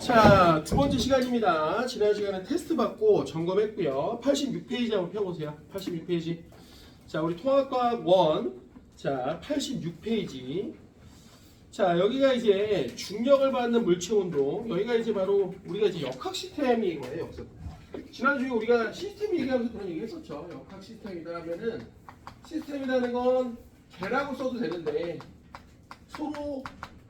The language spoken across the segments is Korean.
자, 두 번째 시간입니다. 지난 시간에 테스트 받고 점검했고요. 86페이지 한번 펴보세요. 86페이지. 자, 우리 통합과학 1. 자, 86페이지. 자, 여기가 이제 중력을 받는 물체 운동. 여기가 이제 바로 우리가 이제 역학 시스템이 거예요, 역사. 지난주에 우리가 시스템 얘기하면서 그런 얘기 했었죠. 역학 시스템이다 하면은 시스템이라는 건 개라고 써도 되는데 서로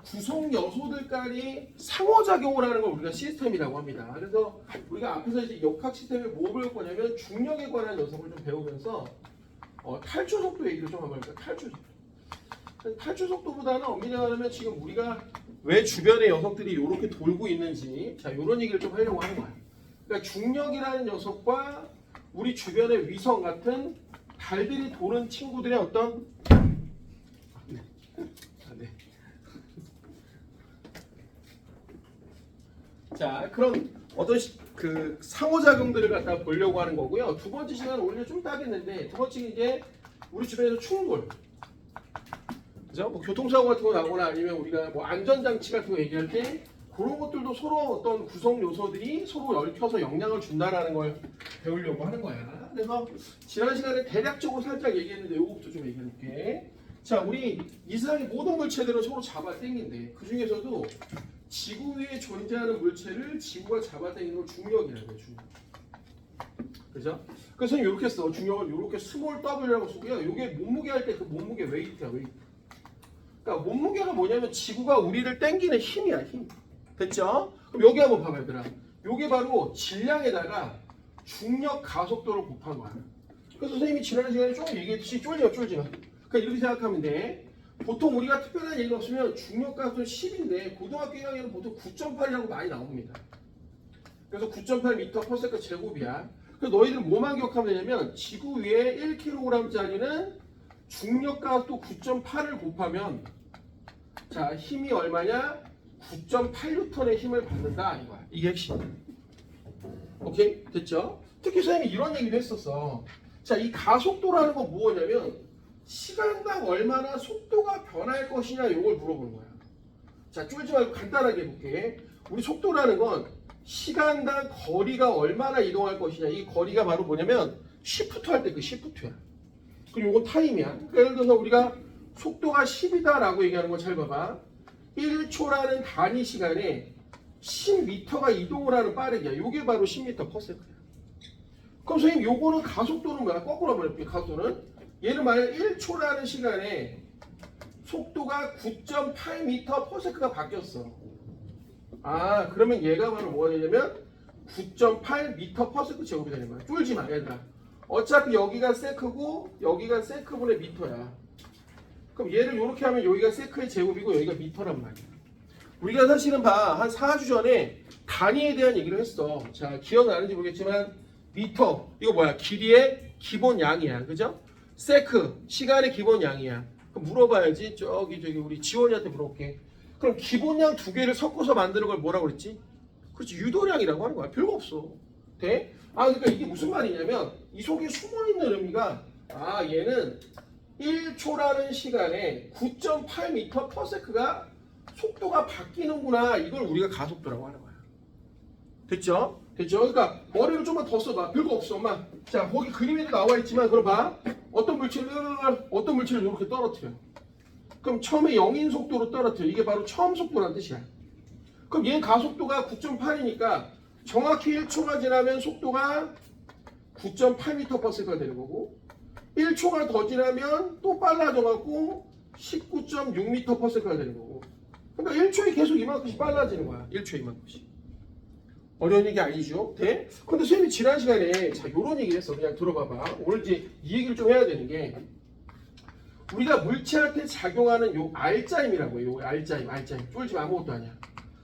구성 요소들 간이 상호작용을 하는 걸 우리가 시스템이라고 합니다. 그래서 우리가 앞에서 이제 역학 시스템에 뭐 배울 거냐면 중력에 관한 녀석을 좀 배우면서 탈출 속도 얘기를 좀 한번 할까요? 탈출 속도. 탈출 속도보다는 엄밀히 말하면 지금 우리가 왜 주변의 녀석들이 이렇게 돌고 있는지 자 이런 얘기를 좀 하려고 하는 거예요. 그러니까 중력이라는 녀석과 우리 주변의 위성 같은 달들이 도는 친구들의 어떤 자 그런 어떤 그 상호작용들을 갖다 보려고 하는 거고요. 두 번째 시간은 오히려 좀 따겠는데 두 번째는 이제 우리 주변에서 충돌, 그죠? 뭐 교통사고 같은 거 나거나 아니면 우리가 뭐 안전장치 같은 거 얘기할 때 그런 것들도 서로 어떤 구성 요소들이 서로 얽혀서 영향을 준다라는 걸 배우려고 하는 거야. 그래서 지난 시간에 대략적으로 살짝 얘기했는데 이거부터 좀 얘기해 볼게. 자, 우리 이 세상의 모든 물체들은 서로 잡아당긴데 그 중에서도 지구 위에 존재하는 물체를 지구가 잡아당기는 걸 중력이라고 해요. 중력. 그죠? 그래서 이렇게 써. 중력을 이렇게 스몰 W라고 쓰고요. 이게 몸무게 할 때 그 몸무게 웨이트야, 웨이트. 그러니까 몸무게가 뭐냐면 지구가 우리를 당기는 힘이야, 힘. 됐죠? 그럼 여기 한번 봐봐, 얘들아. 이게 바로 질량에다가 중력 가속도를 곱한 거야. 그래서 선생님이 지난 시간에 조금 얘기했듯이 쫄지 마. 그러니까 이렇게 생각하면 돼. 보통 우리가 특별한 얘기가 없으면 중력 가속도는 10인데 고등학교 1학년은 보통 9.8이라고 많이 나옵니다. 그래서 9.8m/s 제곱이야. 그래서 너희들은 뭐만 기억하면 되냐면 지구 위에 1kg짜리는 중력 가속도 9.8을 곱하면 자 힘이 얼마냐? 9.8N의 힘을 받는다 이거야. 이게 핵심. 오케이? 됐죠? 특히 선생님이 이런 얘기를 했었어. 자, 이 가속도라는 건 뭐냐면 시간당 얼마나 속도가 변할 것이냐 이걸 물어보는 거야. 자, 쫄지 말고 간단하게 해볼게. 우리 속도라는 건 시간당 거리가 얼마나 이동할 것이냐. 이 거리가 바로 뭐냐면 시프트 할 때 그 시프트야. 그리고 이건 타임이야. 그러니까 예를 들어서 우리가 속도가 10이다 라고 얘기하는 거 잘 봐봐. 1초라는 단위 시간에 10m가 이동을 하는 빠르기야. 이게 바로 10m/s야. 그럼 선생님 요거는 가속도는 뭐야? 거꾸로 한번 해볼게. 가속도는 얘는 만약 1초라는 시간에 속도가 9.8m/s가 바뀌었어. 아 그러면 얘가 바로 뭐가 되냐면 9.8m/s 제곱이 되는 거야. 쫄지 마 얘들아. 어차피 여기가 세크고 여기가 세크분의 미터야. 그럼 얘를 이렇게 하면 여기가 세크의 제곱이고 여기가 미터란 말이야. 우리가 사실은 한 4주 전에 단위에 대한 얘기를 했어. 자 기억나는지 모르겠지만 미터 이거 뭐야? 길이의 기본 양이야. 그죠? 세크 시간의 기본 양이야. 그럼 물어봐야지. 저기 우리 지원이한테 물어볼게. 그럼 기본 양 두 개를 섞어서 만드는 걸 뭐라고 그랬지? 그렇지 유도량이라고 하는 거야. 별거 없어. 돼? 아 그러니까 이게 무슨 말이냐면 이 속에 숨어있는 의미가 아 얘는 1초라는 시간에 9.8m/s가 속도가 바뀌는구나. 이걸 우리가 가속도라고 하는 거야. 됐죠? 됐죠? 그러니까 머리를 좀만 더 써봐. 별거 없어 엄마. 자 거기 그림에도 나와 있지만 그럼 봐. 어떤 물체를 이렇게 떨어뜨려. 그럼 처음에 0인 속도로 떨어뜨려. 이게 바로 처음 속도란 뜻이야. 그럼 얘 가속도가 9.8이니까 정확히 1초가 지나면 속도가 9.8m/s가 되는 거고 1초가 더 지나면 또 빨라져갖고 19.6m/s가 되는 거고 그러니까 1초에 계속 이만큼씩 빨라지는 거야. 1초에 이만큼씩. 어려운 얘기 아니죠? 돼? 근데 선생님이 지난 시간에 자 요런 얘기를 했어. 그냥 들어봐봐. 오늘 이제 이 얘기를 좀 해야 되는 게 우리가 물체한테 작용하는 요 R자임이라고 해요. 요 R자임. 쫄지 마. 아무것도 아니야.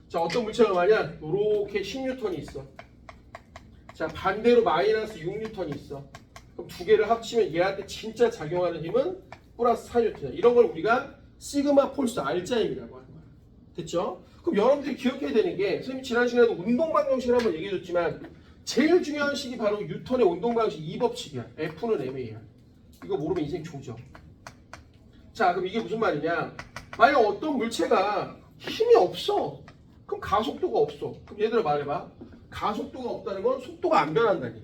자 어떤 물체가 말이야 요렇게 10N이 있어. 자 반대로 마이너스 6N이 있어. 그럼 두 개를 합치면 얘한테 진짜 작용하는 힘은 플러스 4N이야. 이런 걸 우리가 시그마 폴스 R자임이라고 하는 거야. 됐죠? 그럼 여러분들이 기억해야 되는 게 선생님이 지난 시간에도 운동 방정식을 한번 얘기해줬지만 제일 중요한 식이 바로 뉴턴의 운동 방정식 2법칙이야. F는 ma야. 이거 모르면 인생 조져. 자 그럼 이게 무슨 말이냐? 만약 어떤 물체가 힘이 없어. 그럼 가속도가 없어. 그럼 얘들아 말해봐. 가속도가 없다는 건 속도가 안 변한다니.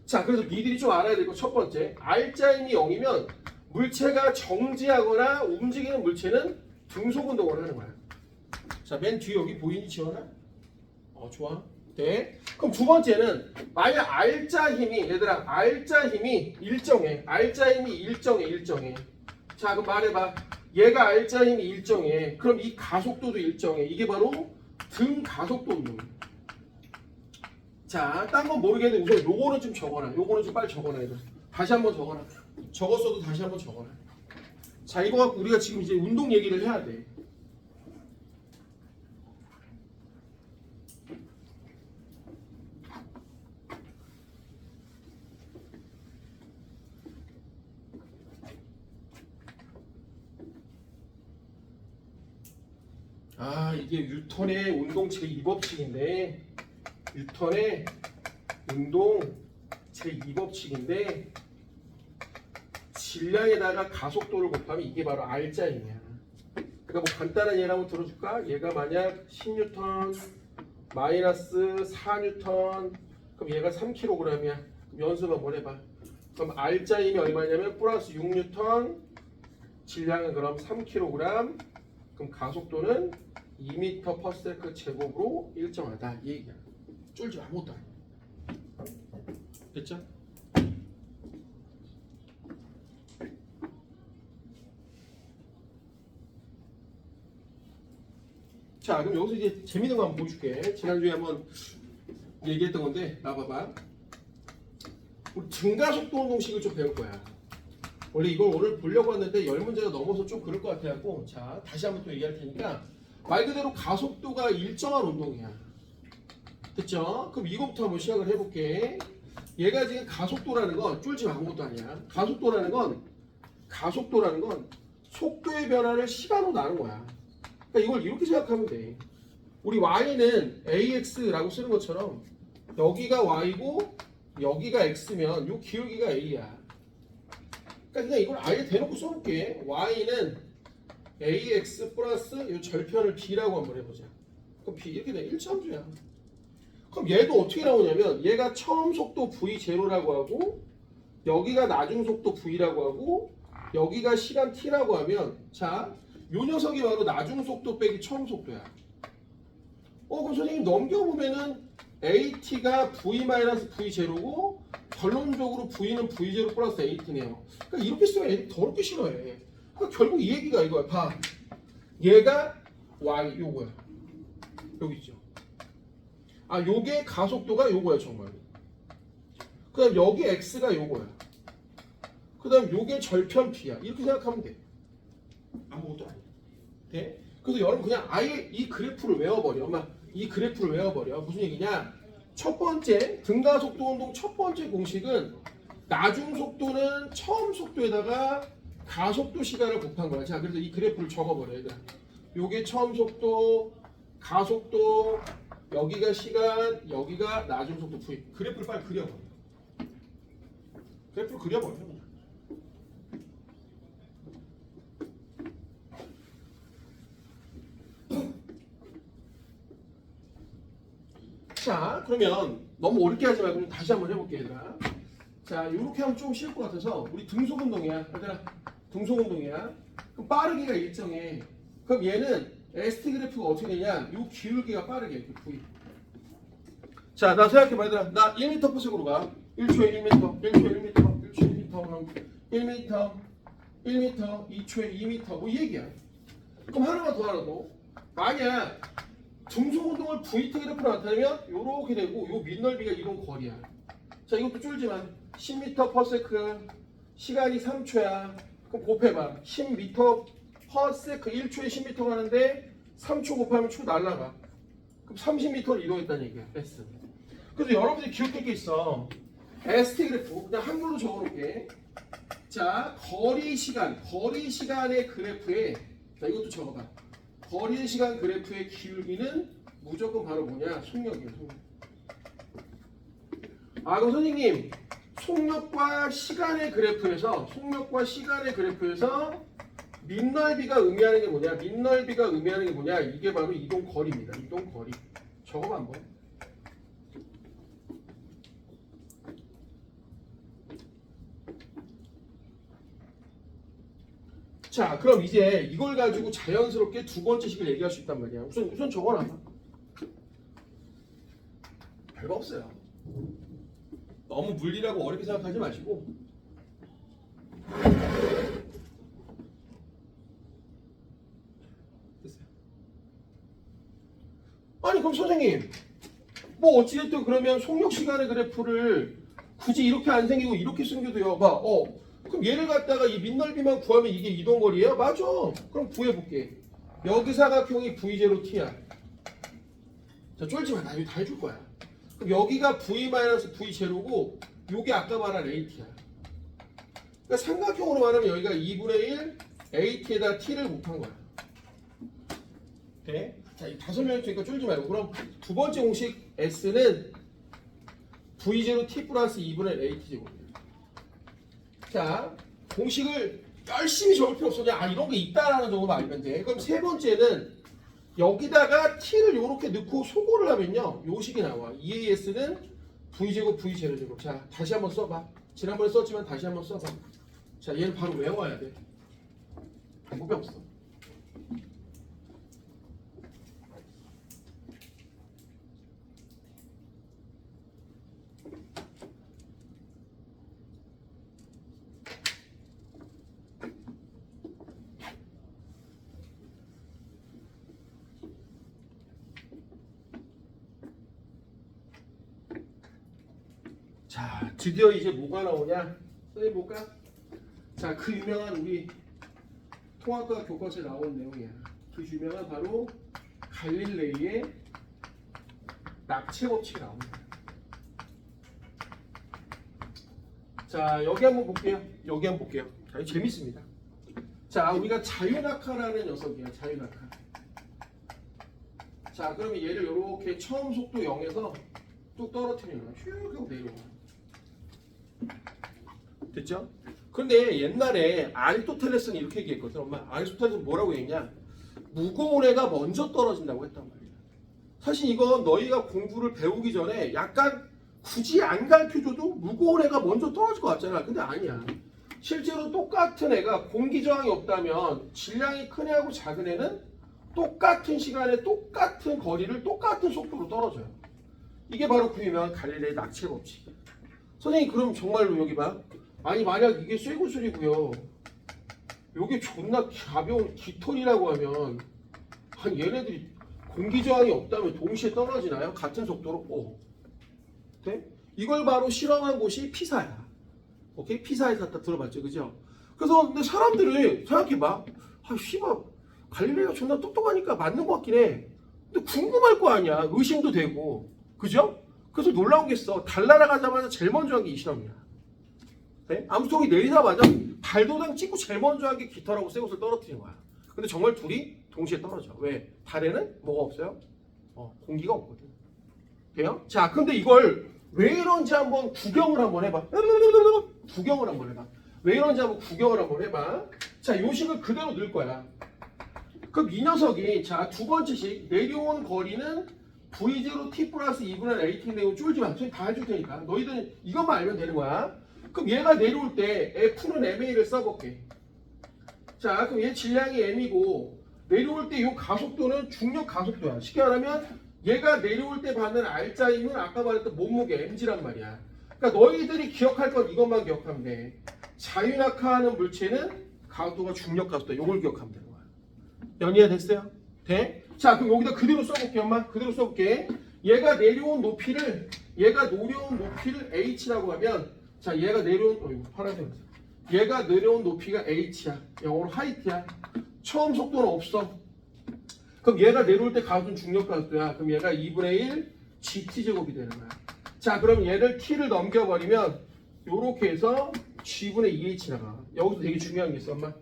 자, 그래서 니들이 좀 알아야 될 거 첫 번째. R자임이 0이면 물체가 정지하거나 움직이는 물체는 등속 운동을 하는 거야. 자, 맨 뒤에 여기 보이니 지원아? 좋아. 네. 그럼 두 번째는 만약 R자 힘이 얘들아 R자 힘이 일정해. R자 힘이 일정해. 자, 그럼 말해봐. 얘가 R자 힘이 일정해. 그럼 이 가속도도 일정해. 이게 바로 등 가속도 운동이야. 자, 딴 건 모르겠는데 우선 요거는 좀 적어놔. 요거는 좀 빨리 적어놔. 얘들아. 다시 한번 적어놔. 적었어도 다시 한번 적어놔. 자, 이거 갖고 우리가 지금 이제 운동 얘기를 해야 돼. 이게 뉴턴의 운동 제2법칙인데 뉴턴의 운동 제2법칙인데 질량에다가 가속도를 곱하면 이게 바로 R자임이야. 그러니까 뭐 간단한 예를 한번 들어줄까? 얘가 만약 10뉴턴 마이너스 4뉴턴 그럼 얘가 3kg이야. 그럼 연습 한번 해봐. 그럼 R자임이 얼마냐면 플러스 6뉴턴 질량은 그럼 3kg 그럼 가속도는 2m/s 제곱으로 일정하다 이 얘기야. 쫄지 아무것도 아니야. 됐죠? 자, 그럼 여기서 이제 재밌는 거 한번 보여줄게. 지난주에 한번 얘기했던 건데 나봐봐. 우리 증가속도 운동식을 좀 배울 거야. 원래 이걸 오늘 보려고 했는데 10문제가 넘어서 좀 그럴 것 같아갖고 자 다시 한번 또 얘기할 테니까 말 그대로 가속도가 일정한 운동이야. 됐죠? 그럼 이거부터 한번 시작을 해볼게. 얘가 지금 가속도라는 건 쫄지 마 아무것도 아니야. 가속도라는 건 속도의 변화를 시간으로 나눈 거야. 그러니까 이걸 이렇게 생각하면 돼. 우리 y는 ax라고 쓰는 것처럼 여기가 y고 여기가 x면 이 기울기가 a야. 그러니까 그냥 이걸 아예 대놓고 써볼게. y는 ax 플러스 이 절편을 b라고 한번 해보자. 그럼 b 이렇게 돼. 일차함수야. 그럼 얘도 어떻게 나오냐면 얘가 처음 속도 v0라고 하고 여기가 나중 속도 v라고 하고 여기가 시간 t라고 하면 자, 요 녀석이 바로 나중 속도 빼기 처음 속도야. 그럼 선생님 넘겨보면은 at가 v-v0고 결론적으로 v는 v0 플러스 at네요. 그러니까 이렇게 쓰면 애들이 더럽게 싫어해. 그러니까 결국 이 얘기가 이거야. 봐. 얘가 y 요거야. 여기 있죠. 요게 가속도가 요거야 정말. 그 다음 여기 x가 요거야. 그 다음 요게 절편 p야. 이렇게 생각하면 돼. 아무것도 아니야. 돼? 그래서 여러분 그냥 아예 이 그래프를 외워버려. 엄마 이 그래프를 외워버려. 무슨 얘기냐? 첫 번째 등가속도 운동 첫 번째 공식은 나중 속도는 처음 속도에다가 가속도 시간을 곱한 거야. 자, 그래서 이 그래프를 적어버려 얘들아. 요게 처음 속도, 가속도, 여기가 시간, 여기가 나중 속도 v. 그래프를 빨리 그려버려. 그래프를 그려버려. 자, 그러면 너무 어렵게 하지 말고 다시 한번 해볼게 얘들아. 자, 이렇게 하면 좀 쉬울 것 같아서 우리 등속 운동이야. 얘들아, 등속 운동이야. 그럼 빠르기가 일정해. 그럼 얘는 ST 그래프가 어떻게 되냐? 요 기울기가 빠르게 V. 자, 나 생각해봐 얘들아. 나 1m/s로 가. 1초에 1m, 1초에 1m, 1초에 1m, 그럼 1m, 1m, 2초에 2m 뭐 이 얘기야. 그럼 하나만 더 하나 더. 만약 등속 운동을 VT 그래프로 나타내면 요렇게 되고 요 밑넓이가 이런 거리야. 자, 이것도 쫄지만 10m/s 시간이 3초야. 그럼 곱해봐. 10m/s 1초에 10m 가는데 3초 곱하면 초 날라가. 그럼 30m를 이동했다는 얘기야. S. 그래서 여러분들이 기억할 게 있어. ST 그래프 그냥 한글로 적어놓을게. 자, 거리 시간의 그래프에 자 이것도 적어봐. 거리 시간 그래프의 기울기는 무조건 바로 뭐냐? 속력이야. 속력. 그럼 선생님 속력과 시간의 그래프에서 밑넓이가 의미하는 게 뭐냐? 밑넓이가 의미하는 게 뭐냐? 이게 바로 이동거리입니다. 이동거리. 저거 한번. 자, 그럼 이제 이걸 가지고 자연스럽게 두 번째 식을 얘기할 수 있단 말이야. 우선 적어놔. 별거 없어요. 너무 물리라고 어렵게 생각하지 마시고. 됐어요. 아니 그럼 선생님, 뭐 어찌됐든 그러면 속력 시간의 그래프를 굳이 이렇게 안 생기고 이렇게 숨겨도요. 봐, 그럼 얘를 갖다가 이 밑넓이만 구하면 이게 이동거리예요? 맞아. 그럼 구해볼게. 여기 사각형이 V0 T야. 자, 쫄지 마. 나 이거 다 해줄 거야. 그럼 여기가 V-V0고 요게 아까 말한 AT야. 그러니까 삼각형으로 말하면 여기가 2분의 1 AT에다 T를 곱한 거야. 돼? 자, 이 다 설명했으니까 쫄지 말고. 그럼 두 번째 공식 S는 V0 T 플러스 2분의 AT 제곱이야. 자, 공식을 열심히 적을 필요 없어. 그냥 이런 게 있다라는 정도만 알면 돼. 그럼 세 번째는 여기다가 t를 이렇게 넣고 소거를 하면요, 요 식이 나와. EAS는 v제곱 v제곱. 자, 다시 한번 써봐. 지난번에 썼지만 다시 한번 써봐. 자, 얘는 바로 외워야 돼. 방법이 없어. 자, 드디어 이제 뭐가 나오냐? 선생님 볼까? 자, 그 유명한 우리 통합과 교과서에 나온 내용이야. 그 유명한 바로 갈릴레이의 낙체 법칙이 나옵니다. 자, 여기 한번 볼게요. 여기 한번 볼게요. 자, 이거 재밌습니다. 자, 우리가 자유낙하라는 녀석이야. 자유낙하. 자, 그러면 얘를 이렇게 처음 속도 0에서 뚝 떨어뜨리는 거야. 슉 하고 내려와. 됐죠? 근데 옛날에 아리스토텔레스는 이렇게 얘기했거든. 엄마, 아리스토텔레스는 뭐라고 했냐? 무거운 애가 먼저 떨어진다고 했단 말이야. 사실 이건 너희가 공부를 배우기 전에 약간 굳이 안 가르쳐줘도 무거운 애가 먼저 떨어질 것 같잖아. 근데 아니야. 실제로 똑같은 애가 공기 저항이 없다면 질량이 큰 애하고 작은 애는 똑같은 시간에 똑같은 거리를 똑같은 속도로 떨어져요. 이게 바로 그 유명한 갈릴레이 낙체 법칙이야. 선생님, 그럼 정말로 여기 봐. 아니, 만약 이게 쇠구슬이고요, 요게 존나 가벼운 깃털이라고 하면, 아니 얘네들이 공기 저항이 없다면 동시에 떨어지나요? 같은 속도로? 네? 이걸 바로 실험한 곳이 피사야. 오케이? 피사에서 다 들어봤죠, 그죠? 그래서 근데 사람들이 생각해봐. 씨발, 갈릴레이가 존나 똑똑하니까 맞는 것 같긴 해. 근데 궁금할 거 아니야. 의심도 되고, 그죠? 그래서 놀라운 게 있어. 달 날아가자마자 제일 먼저 한 게 이 실험이야. 네? 암스트롱이 내리자마자 발도장 찍고 제일 먼저 한 게 깃털하고 쇠옷을 떨어뜨린 거야. 근데 정말 둘이 동시에 떨어져. 왜? 달에는 뭐가 없어요? 공기가 없거든. 돼요? 자, 근데 이걸 왜 이런지 한번 구경을 한번 해봐. 구경을 한번 해봐. 왜 이런지 한번 구경을 한번 해봐. 자, 요 식을 그대로 넣을 거야. 그럼 이 녀석이, 자, 두 번째 식, 내려온 거리는 V0 T 플러스 2분의 AT 내고 쫄지 마. 다 해줄 테니까. 너희들은 이것만 알면 되는 거야. 그럼 얘가 내려올 때 F는 MA를 써볼게. 자, 그럼 얘 질량이 M이고 내려올 때 이 가속도는 중력 가속도야. 쉽게 말하면 얘가 내려올 때 받는 R자임은 아까 말했던 몸무게 mg란 말이야. 그러니까 너희들이 기억할 건 이것만 기억하면 돼. 자유낙하하는 물체는 가속도가 중력 가속도. 이걸 기억하면 되는 거야. 연이해 됐어요? 돼? 자, 그럼 여기다 그대로 써볼게, 엄마. 그대로 써볼게. 얘가 내려온 높이를 H라고 하면, 자, 얘가 내려온, 파란색. 얘가 내려온 높이가 H야. 영어로 하이트야. 처음 속도는 없어. 그럼 얘가 내려올 때 가속도는 중력 가속도야. 그럼 얘가 2분의 1 GT제곱이 되는 거야. 자, 그럼 얘를 T를 넘겨버리면, 요렇게 해서 G분의 2H 나가. 여기서 되게 중요한 게 있어, 엄마.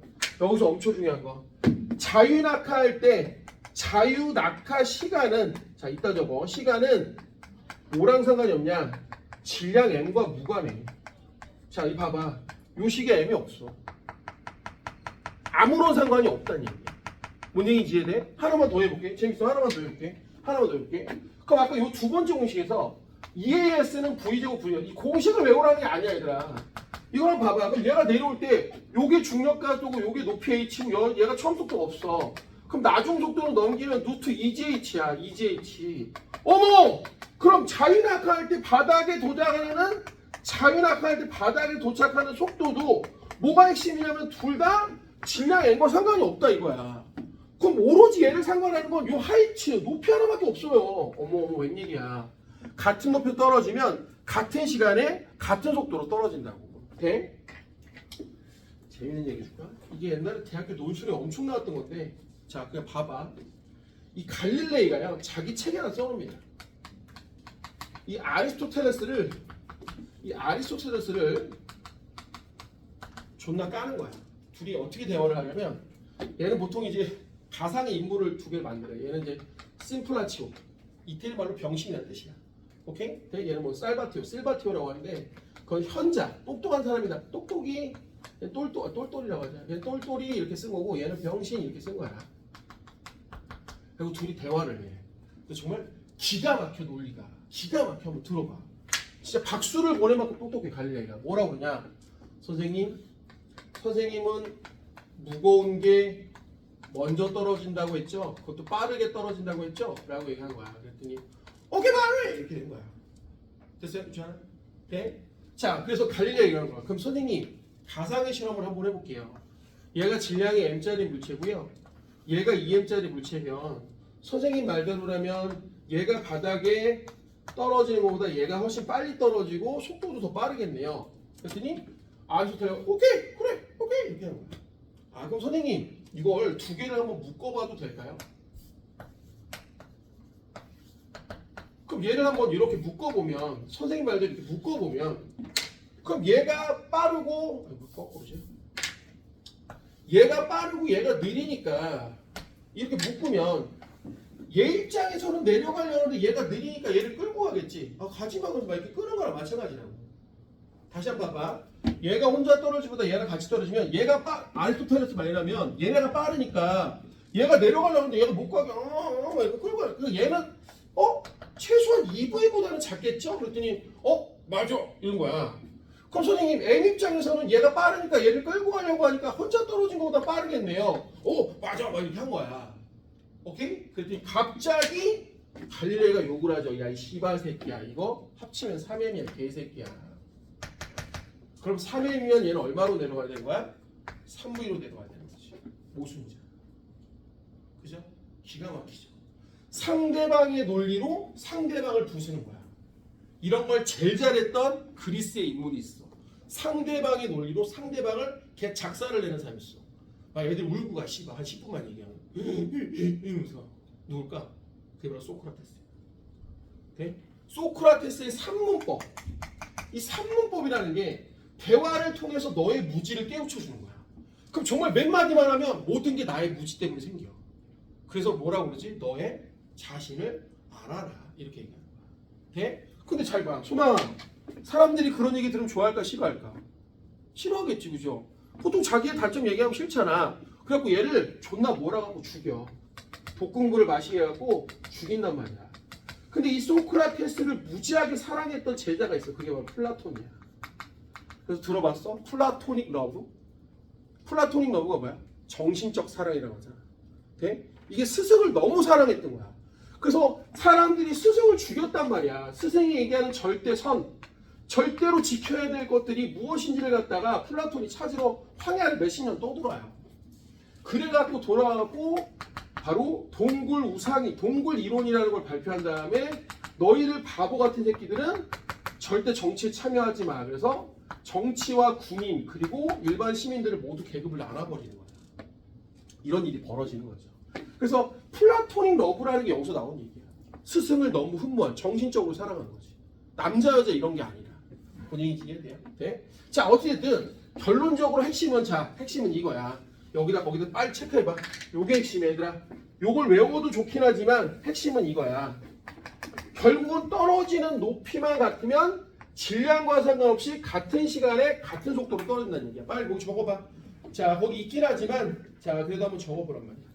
여기서 엄청 중요한 거. 자유낙하할 때, 자유낙하 시간은, 자, 이따 적어. 시간은 뭐랑 상관이 없냐? 질량 m과 무관해. 자, 이 봐봐. 요 식에 m이 없어. 아무런 상관이 없다는 얘기야. 뭔 얘기인지 이해돼? 하나만 더 해볼게. 재밌어. 하나만 더 해볼게. 하나만 더 해볼게. 그럼 아까 이 두 번째 공식에서 EAS는 V제곱 V야. 이 공식을 외우라는 게 아니야, 얘들아. 이거랑 봐봐. 그럼 얘가 내려올 때 요게 중력가속도고 요게 높이 h고 얘가 처음 속도가 없어. 그럼 나중 속도로 넘기면 루트 2GH야. 2GH. 어머! 그럼 자유낙하할 때 바닥에 도착하는 자유낙하할 때 바닥에 도착하는 속도도 뭐가 핵심이냐면 둘 다 질량 n과 상관이 없다 이거야. 그럼 오로지 얘를 상관하는 건 요 하이트, 높이 하나밖에 없어요. 어머 웬일이야. 같은 높이 떨어지면 같은 시간에 같은 속도로 떨어진다고. 돼? 재밌는 얘기 줄까? 이게 옛날에 대학교 논술에 엄청 나왔던 건데, 자 그냥 봐봐. 이 갈릴레이가요 자기 책에 하나 써놓습니다. 이 아리스토텔레스를 존나 까는 거야. 둘이 어떻게 대화를 하냐면, 얘는 보통 이제 가상의 인물을 두 개 만들어요. 얘는 이제 심플라치오, 이태리 말로 병신이라는 뜻이야. 오케이? 얘는 뭐 실바티오라고 하는데, 그건 현자, 똑똑한 사람이다. 똑똑이 똘똘이라고 하잖아. 얘는 똘똘이 이렇게 쓴 거고, 얘는 병신 이렇게 쓴 거야. 그리고 둘이 대화를 해. 정말 기가 막혀 논리가. 기가 막혀. 한번 들어봐. 진짜 박수를 보내만큼 똑똑해 갈릴레이가. 뭐라고 그러냐? 선생님은 무거운 게 먼저 떨어진다고 했죠? 그것도 빠르게 떨어진다고 했죠? 라고 얘기한 거야. 그랬더니 오케이 말해! 이렇게 된 거야. 됐어요? 괜찮아? 네? 자, 그래서 갈릴레이가 얘기하는 거야. 그럼 선생님 가상의 실험을 한번 해볼게요. 얘가 질량이 m짜리 물체고요. 얘가 2m짜리 물체면 선생님 말대로라면 얘가 바닥에 떨어지는 것보다 얘가 훨씬 빨리 떨어지고 속도도 더 빠르겠네요. 그랬더니 아리스토텔레스가 오케이 이렇게 하는 거야. 아 그럼 선생님 이걸 두 개를 한번 묶어봐도 될까요? 그럼 얘를 한번 이렇게 묶어보면, 선생님 말대로 이렇게 묶어보면, 그럼 얘가 빠르고 거꾸로지? 얘가 빠르고 얘가 느리니까 이렇게 묶으면 얘 입장에서는 내려가려는데 얘가 느리니까 얘를 끌고 가겠지. 아 가지마 그러면서 막 이렇게 끄는 거랑 마찬가지라고. 다시 한번 봐봐. 얘가 혼자 떨어지보다 얘랑 같이 떨어지면 얘가 아리스토텔레스 말이라면 얘네가 빠르니까 얘가 내려가려는데 얘가 못 가게 막 이렇게 끌고 가. 그래서 얘는 최소한 EV보다는 작겠죠? 그랬더니 맞아 이런 거야. 그럼 선생님 M 입장에서는 얘가 빠르니까 얘를 끌고 가려고 하니까 혼자 떨어진 것보다 빠르겠네요. 맞아 막 이렇게 한 거야. 오케이? 그랬더니 갑자기 갈릴레이가 욕을 하죠. 야 이 씨발 새끼야, 이거 합치면 3m이야 개새끼야. 그럼 3m이면 얘는 얼마로 내려가야 되는 거야? 3V로 내려가야 되는 거지. 모순이잖아. 그죠? 기가 막히죠. 상대방의 논리로 상대방을 부수는 거야. 이런 걸 제일 잘했던 그리스의 인물이 있어. 상대방의 논리로 상대방을 걔 작사를 내는 사람이 있어. 막 애들 울고 가 씨발 한 10분만 얘기하면 이러면서 누굴까? 그게 바로 소크라테스야. 네? 소크라테스의 산문법. 이 산문법이라는 게 대화를 통해서 너의 무지를 깨우쳐주는 거야. 그럼 정말 몇 마디만 하면 모든 게 나의 무지 때문에 생겨. 그래서 뭐라고 그러지? 너의 자신을 알아라 이렇게 얘기하는 거야. 네? 근데 잘 봐. 소망아, 사람들이 그런 얘기 들으면 좋아할까 싫어할까? 싫어하겠지, 그죠? 보통 자기의 단점 얘기하면 싫잖아. 그래갖고 얘를 존나 몰아갖고 죽여. 볶음물을 마시게 해갖고 죽인단 말이야. 근데 이 소크라테스를 무지하게 사랑했던 제자가 있어. 그게 바로 플라톤이야. 그래서 들어봤어? 플라토닉 러브? 플라토닉 러브가 뭐야? 정신적 사랑이라고 하잖아. 네? 이게 스승을 너무 사랑했던 거야. 그래서 사람들이 스승을 죽였단 말이야. 스승이 얘기하는 절대선, 절대로 지켜야 될 것들이 무엇인지를 갖다가 플라톤이 찾으러 황야를 몇십 년 떠돌아요. 그래갖고 돌아가고 바로 동굴 우상이, 동굴 이론이라는 걸 발표한 다음에 너희들 바보 같은 새끼들은 절대 정치에 참여하지 마. 그래서 정치와 군인 그리고 일반 시민들을 모두 계급을 나눠버리는 거야. 이런 일이 벌어지는 거죠. 그래서 플라토닉 러브라는 게 여기서 나온 얘기야. 스승을 너무 흠모한, 정신적으로 사랑하는 거지. 남자 여자 이런 게 아니라. 본인이 이해돼요? 네? 자 어쨌든 결론적으로 핵심은 이거야. 여기다 거기다 빨리 체크해봐. 요게 핵심이야 얘들아. 요걸 외워도 좋긴 하지만 핵심은 이거야. 결국은 떨어지는 높이만 같으면 질량과 상관없이 같은 시간에 같은 속도로 떨어진다는 얘기야. 빨리 목치 먹어봐. 자, 거기 있긴 하지만 자, 그래도 한번 적어보란 말이야.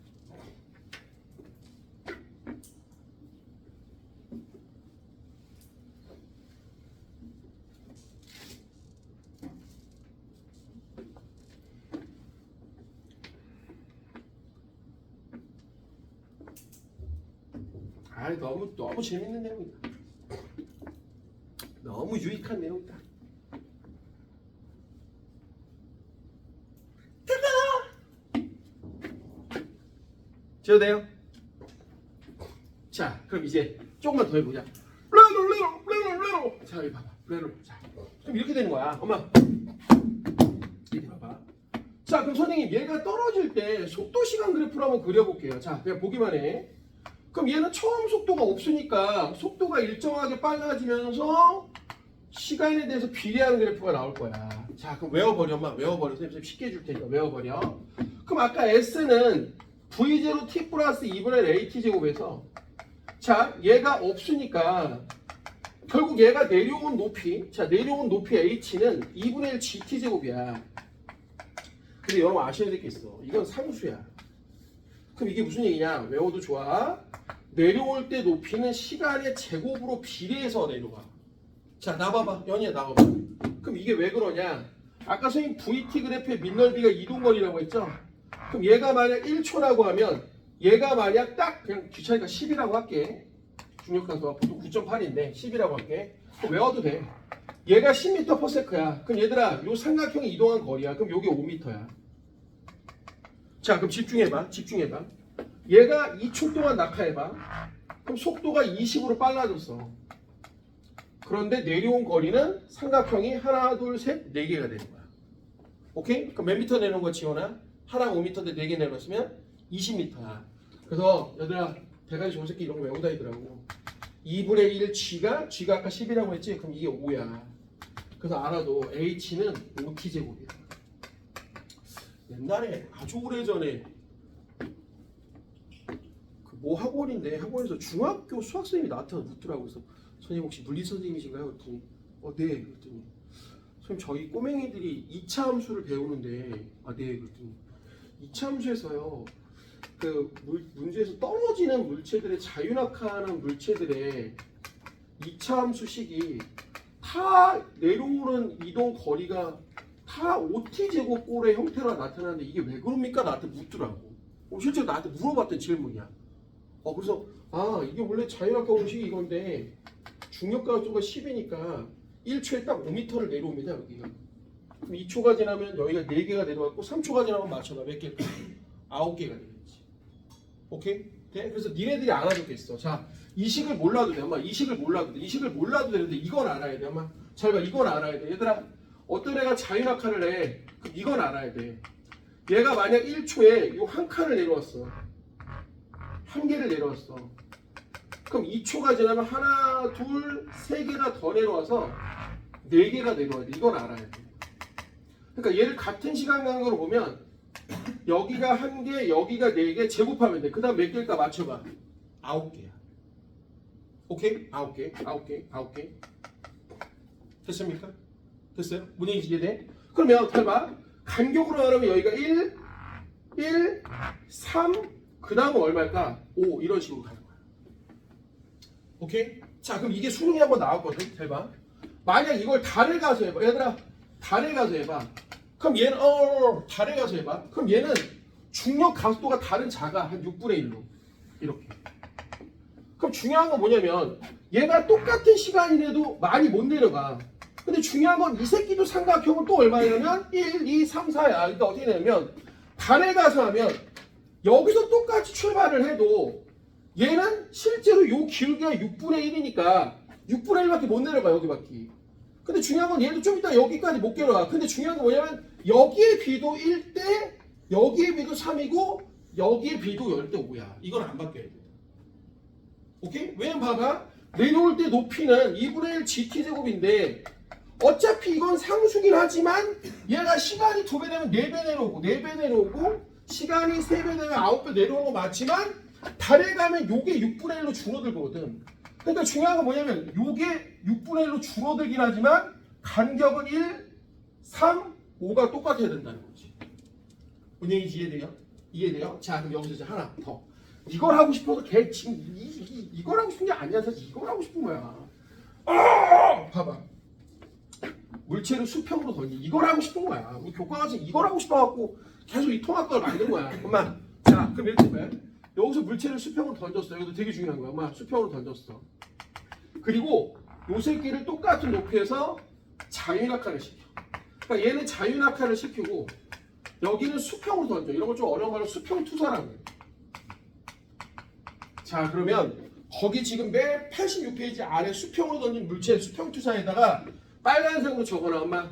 아, 너무 재밌는 내용이다. 너무 유익한 내용이다. 지어도 돼요? 자, 그럼 이제 조금만 더 해보자. 레로. 자, 여기 봐봐. 레로. 자, 그럼 이렇게 되는 거야. 엄마. 이렇게 봐봐. 자, 그럼 선생님 얘가 떨어질 때 속도 시간 그래프를 한번 그려볼게요. 자, 그냥 보기만 해. 그럼 얘는 처음 속도가 없으니까 속도가 일정하게 빨라지면서 시간에 대해서 비례하는 그래프가 나올 거야. 자, 그럼 외워버려, 엄마. 외워버려. 선생님 쉽게 해줄 테니까 외워버려. 그럼 아까 S는 V0 T 플러스 2분의 AT 제곱에서 자, 얘가 없으니까 결국 얘가 내려온 높이, 자, 내려온 높이 H는 2분의 1 GT 제곱이야. 근데 여러분 아셔야 될 게 있어. 이건 상수야. 그럼 이게 무슨 얘기냐? 외워도 좋아. 내려올 때 높이는 시간의 제곱으로 비례해서 내려가. 자, 나봐봐. 연희야, 나와봐. 그럼 이게 왜 그러냐? 아까 선생님 VT 그래프의 밑넓이가 이동거리라고 했죠? 그럼 얘가 만약 1초라고 하면 얘가 만약 딱 그냥 귀찮으니까 10이라고 할게. 중력가속도가 보통 9.8인데 10이라고 할게. 그럼 외워도 돼. 얘가 10m/s야. 그럼 얘들아, 요 삼각형이 이동한 거리야. 그럼 요게 5m야. 자, 그럼 집중해봐. 집중해봐. 얘가 2초 동안 낙하해봐. 그럼 속도가 20으로 빨라졌어. 그런데 내려온 거리는 삼각형이 하나, 둘, 셋, 네 개가 되는 거야. 오케이? 그럼 몇 미터 내놓은 거 지원아? 하나 5m인데 4개 내놓았으면 20m야. 그래서 얘들아, 대가리 좋은 새끼 이런 거 외우고 다니더라고. 2분의 1 G가 아까 10이라고 했지? 그럼 이게 5야. 그래서 알아도 H는 5T 제곱이야. 옛날에 아주 오래전에 뭐 학원인데 학원에서 중학교 수학 선생님이 나한테 묻더라고. 그래서 선생님 혹시 물리 선생님이신가요? 그랬더니 네. 그랬더니 선생님 저희 꼬맹이들이 2차 함수를 배우는데 네. 그랬더니 2차 함수에서요 그 문제에서 떨어지는 물체들의 자유낙하하는 물체들의 2차 함수식이 다 내려오는 이동 거리가 다 OT 제곱꼴의 형태로 나타나는데 이게 왜 그럽니까? 나한테 묻더라고. 실제로 나한테 물어봤던 질문이야. 그래서 이게 원래 자유낙하 공식이 이건데 중력가속도가 10이니까 1초에 딱 5m를 내려옵니다. 여기가. 그럼 2초가 지나면 여기가 4개가 내려왔고 3초가 지나면 맞춰봐. 몇 개일까? 9개가 되겠지. 오케이? 네? 그래서 니네들이 알아줬겠어. 자, 이 식을 몰라도 돼. 엄마 이 식을 몰라도 돼. 이 식을 몰라도 되는데 이건 알아야 돼. 엄마 잘 봐. 이건 알아야 돼. 얘들아, 어떤 애가 자유낙하를 해. 그럼 이건 알아야 돼. 얘가 만약 1초에 요 한 칸을 내려왔어. 한 개를 내려왔어. 그럼 2초가 지나면 하나, 둘, 세 개가 더 내려와서 4개가 내려와야 돼. 이건 알아야 돼. 그러니까 얘를 같은 시간 간격으로 보면 여기가 1개, 여기가 4개 제곱하면 돼. 그 다음 몇 개일까 맞춰봐. 9개야. 오케이? 9개. 됐습니까? 됐어요? 문제 이해돼? 그러면 잘 봐. 간격으로 말하면 여기가 1, 3, 그 다음은 얼마일까? 5 이런 식으로 가는 거야. 오케이? 자, 그럼 이게 수능이 한번 나왔거든. 잘 봐. 만약 이걸 달에 가서 해봐. 얘들아, 달에 가서 해봐. 그럼 얘는 달에 가서 해봐. 그럼 얘는 중력 가속도가 달은 작아. 한 6분의 1로. 이렇게. 그럼 중요한 건 뭐냐면 얘가 똑같은 시간이라도 많이 못 내려가. 근데 중요한 건 이 새끼도 삼각형은 또 얼마냐면 1, 2, 3, 4야. 그러니까 어떻게 되냐면 달에 가서 하면 여기서 똑같이 출발을 해도 얘는 실제로 요 기울기가 6분의 1이니까 6분의 1밖에 못 내려가. 여기밖에. 근데 중요한 건 얘도 좀 이따 여기까지 못 내려가. 근데 중요한 건 뭐냐면 여기에 비도 1대 여기에 비도 3이고 여기에 비도 10대 5야. 이건 안 바뀌어야 돼. 오케이? 왜냐면 봐봐. 내려올 때 높이는 2분의 1 GT제곱인데 어차피 이건 상수긴 하지만 얘가 시간이 2배 되면 4배 내려오고 4배 내려오고 시간이 3배 되면 9배 내려오는 거 맞지만 달에 가면 요게 6분의 1로 줄어들거든. 그러니까 중요한 건 뭐냐면 요게 6분의 1로 줄어들긴 하지만 간격은 1, 3, 5가 똑같아야 된다는 거지. 뭔 얘기인지 이해돼요? 이해돼요? 자, 그럼 여기서 이제 하나 더. 이걸 하고 싶어서 걔 지금 이걸 하고 싶은 게 아니야. 사실 이걸 하고 싶은 거야. 봐봐. 물체를 수평으로 던지. 이걸 하고 싶은 거야. 우리 교과가서 이걸 하고 싶어갖고 계속 이 통합각을 만든 거야. 엄마. 자, 그럼 이렇게 해. 여기서 물체를 수평으로 던졌어. 이것도 되게 중요한 거야. 엄마, 수평으로 던졌어. 그리고 요 새끼를 똑같은 높이에서 자유낙하를 시켜. 그러니까 얘는 자유낙하를 시키고 여기는 수평으로 던져. 이런 거 좀 어려운 말로 수평투사라고 해요. 자, 그러면 거기 지금 맨 86페이지 아래 수평으로 던진 물체 수평투사에다가 빨간색으로 적어놔. 엄마.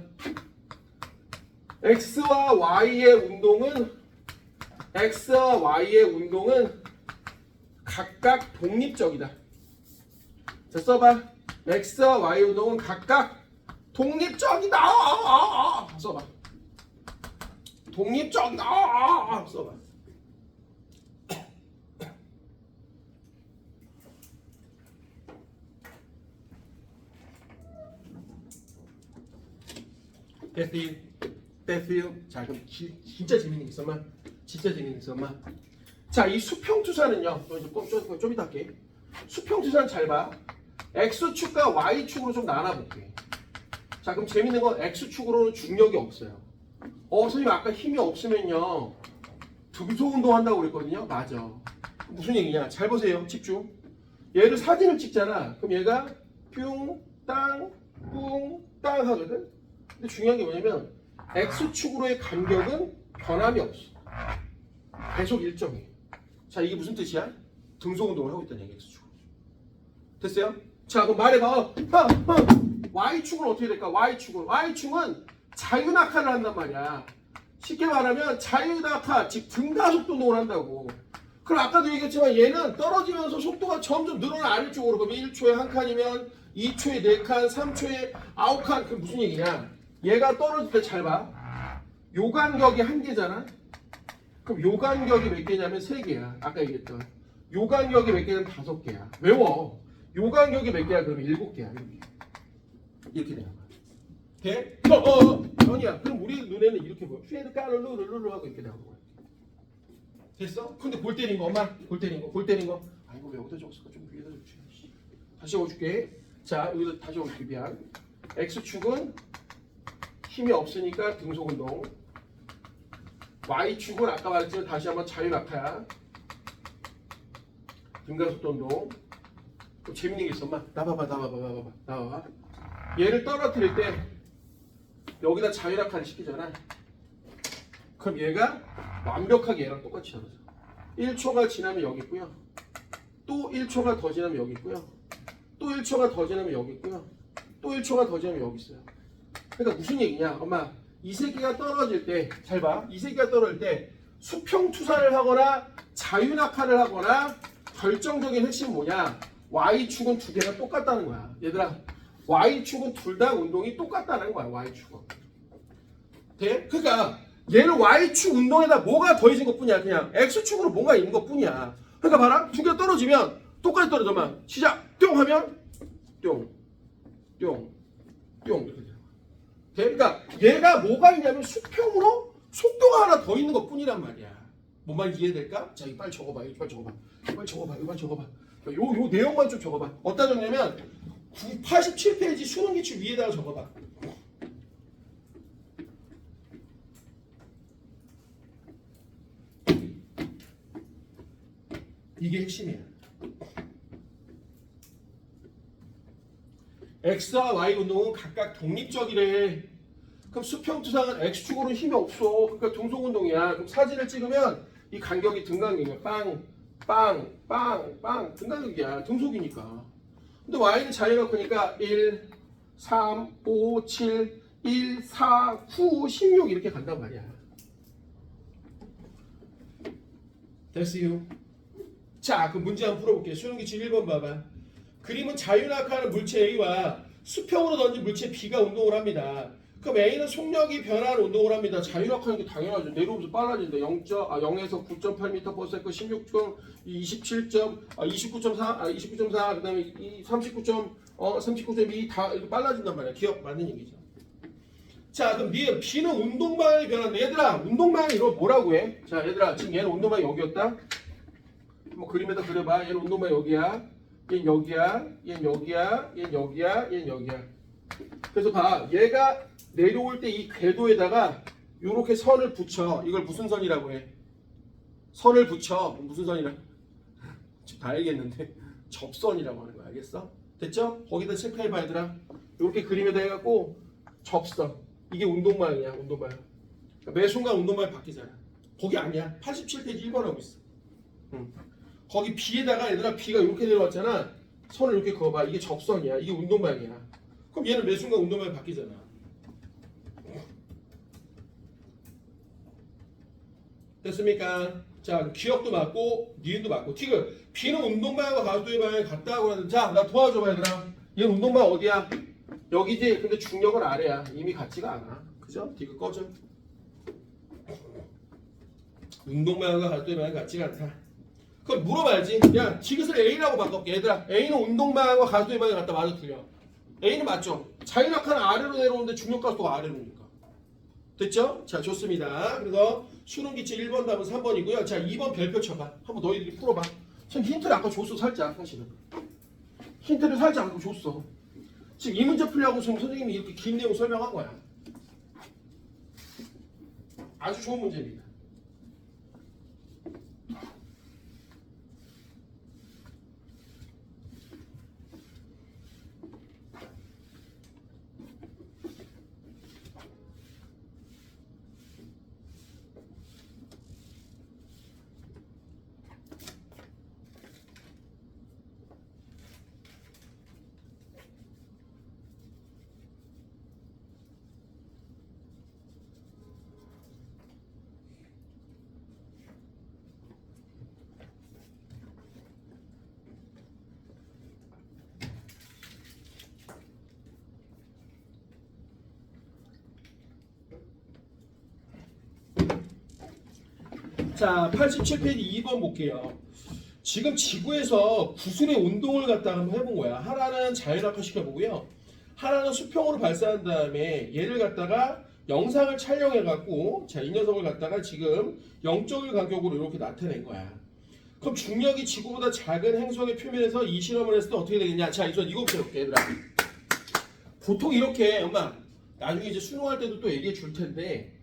X와 Y의 운동은 각각 독립적이다. 자, 써봐. X와 Y의 운동은 각각 독립적이다. 써봐. 독립적이다. 써봐. 됐어요. 자, 그럼 진짜 재밌는 게 있어, 엄마. 진짜 재밌는 게 있어, 엄마. 자, 이 수평투사는요. 좀 이따 할게. 수평투사는 잘 봐. X축과 Y축으로 좀 나눠볼게. 자, 그럼 재밌는 건 X축으로는 중력이 없어요. 선생님 아까 힘이 없으면요. 등소운동 한다고 그랬거든요. 맞아. 무슨 얘기냐? 잘 보세요. 집중. 얘를 사진을 찍잖아. 그럼 얘가 뿅, 땅, 뿡, 땅 하거든. 근데 중요한 게 뭐냐면 X축으로의 간격은 변함이 없어. 계속 일정해. 자, 이게 무슨 뜻이야? 등소운동을 하고 있다는 얘기, X축으로. 됐어요? 자, 그럼 말해봐. Y축은 어떻게 될까? Y축은 자유낙하를 한단 말이야. 쉽게 말하면 자유낙하, 즉 등가속도동을 한다고. 그럼 아까도 얘기했지만 얘는 떨어지면서 속도가 점점 늘어나 아래쪽으로. 그러면 1초에 한 칸이면 2초에 4칸, 3초에 9칸. 그게 무슨 얘기냐? 얘가 떨어질 때 잘 봐. 요 간격이 1개잖아. 그럼 요 간격이 몇 개냐면 3개야. 아까 얘기했던. 요 간격이 몇 개냐면 5개야. 외워. 요 간격이 몇 개야? 그러면 7개야. 이렇게 되는 거야. 돼? 전이야. 그럼 우리 눈에는 이렇게 보여. 쉐드 까르르르르 하고 이렇게 나오는 거야. 됐어? 근데 골 때린 거, 엄마. 골 때린 거. 아이고, 왜 여기다 적었을까? 좀 위에다 적지. 다시 적어줄게. 자, 여기다 다시 적어줄게. 미안. X축은 힘이 없으니까 등속운동. Y축은 아까 말했지만 다시 한번 자유낙하야. 등가속도 운동. 재밌는 게 있어, 엄마. 나봐봐. 얘를 떨어뜨릴 때 여기다 자유낙하를 시키잖아. 그럼 얘가 완벽하게 얘랑 똑같이 떨어져. 1초가 지나면 여기 있고요. 또 1초가 더 지나면 여기 있고요. 또 1초가 더 지나면 여기 있고요. 또 1초가 더 지나면 여기 있어요. 그러니까 무슨 얘기냐? 엄마, 이 새끼가 떨어질 때, 잘 봐. 이 새끼가 떨어질 때 수평투사를 하거나 자유낙하를 하거나 결정적인 핵심은 뭐냐? Y축은 두 개가 똑같다는 거야. 얘들아, Y축은 둘 다 운동이 똑같다는 거야. Y축은. 돼? 그러니까 얘는 Y축 운동에다 뭐가 더해진 것뿐이야. 그냥 X축으로 뭔가 있는 것뿐이야. 그러니까 봐라. 두 개 떨어지면 똑같이 떨어져만. 시작. 뿅 하면 뿅 이렇게 되는 거야. 돼? 그러니까 얘가 뭐가 있냐면 수평으로 속도가 하나 더 있는 것뿐이란 말이야. 뭔 말인지 이해될까? 자, 이거 빨리 적어봐. 요 내용만 좀 적어봐. 어디다 적냐면 87페이지 수능기출 위에다가 적어봐. 이게 핵심이야. X와 Y 운동은 각각 독립적이래. 그럼 수평투상은 X축으로는 힘이 없어. 그러니까 등속운동이야. 그럼 사진을 찍으면 이 간격이 등간격이야. 빵 등간격이야. 등속이니까. 근데 Y는 자유낙하니까 1, 3, 5, 7, 1, 4, 9, 16 이렇게 간단 말이야. 됐어요. 자, 그럼 문제 한번 풀어볼게요. 수능기출 1번 봐봐. 그림은 자유낙하하는 물체 A와 수평으로 던진 물체 B가 운동을 합니다. 그럼 A는 속력이 변화하는 운동을 합니다. 자유낙하는 게 당연하죠. 내려오면서 빨라진다. 0에서 9.8m/s 29.4 그다음에 39.2 다 이렇게 빨라진단 말이야. 기억 맞는 얘기죠. 자, 그럼 B는 운동 방향이 변한다. 얘들아, 운동 방향이 이거 뭐라고 해? 자, 얘들아, 지금 얘는 운동 방향이 여기였다. 뭐 그림에다 그려봐. 얘는 운동 방향이 여기야. 얘는 여기야. 얘는 여기야. 얘는 여기야. 얘는 여기야. 그래서 봐. 얘가 내려올 때 이 궤도에다가 요렇게 선을 붙여. 이걸 무슨 선이라고 해? 선을 붙여. 무슨 선이라? 지금 다 알겠는데. 접선이라고 하는 거야. 알겠어? 됐죠? 거기다 체크해봐 얘들아. 요렇게 그림에다 해갖고 접선. 이게 운동방향이야. 운동방향. 그러니까 매 순간 운동방향 바뀌잖아. 거기 아니야. 87페이지 1번 하고 있어. 거기 B에다가 얘들아 B가 이렇게 내려왔잖아. 선을 이렇게 그어봐. 이게 접선이야. 이게 운동방향이야. 그럼 얘는 매 순간 운동방향 바뀌잖아. 됐습니까? 자, 기억도 맞고 니은도 맞고 티그 B는 운동방향과 가속도의 방향이 같다고 하는데 자, 나 도와줘봐 얘들아. 얘는 운동방향 어디야? 여기지. 근데 중력은 아래야. 이미 같지가 않아. 그죠? 디귿 꺼져. 운동방향과 가속도의 방향이 같지가 않다. 그럼 물어봐야지. 야, 디귿을 A라고 바꿔볼게. 얘들아, A는 운동방향과 가속도의 방향이 같다. 맞아, 틀려. A는 맞죠? 자유낙하는 아래로 내려오는데 중력 가속도가 아래로 오니까. 됐죠? 자, 좋습니다. 그래서 수능기체 1번 답은 3번이고요. 자, 2번 별표 쳐봐. 한번 너희들이 풀어봐. 전 힌트를 아까 줬어, 살짝, 사실은. 힌트를 살짝 아까 줬어. 지금 이 문제 풀려고 지금 선생님이 이렇게 긴 내용 설명한 거야. 아주 좋은 문제입니다. 자, 87페이지 2번 볼게요. 지금 지구에서 구슬의 운동을 갖다가 한번 해본 거야. 하나는 자연낙하 시켜보고요. 하나는 수평으로 발사한 다음에 얘를 갖다가 영상을 촬영해갖고 자, 이 녀석을 갖다가 지금 0.1 간격으로 이렇게 나타낸 거야. 그럼 중력이 지구보다 작은 행성의 표면에서 이 실험을 했을 때 어떻게 되겠냐? 자, 이거부터 해볼게, 얘들아. 보통 이렇게, 엄마, 나중에 이제 수능할 때도 또 얘기해 줄 텐데,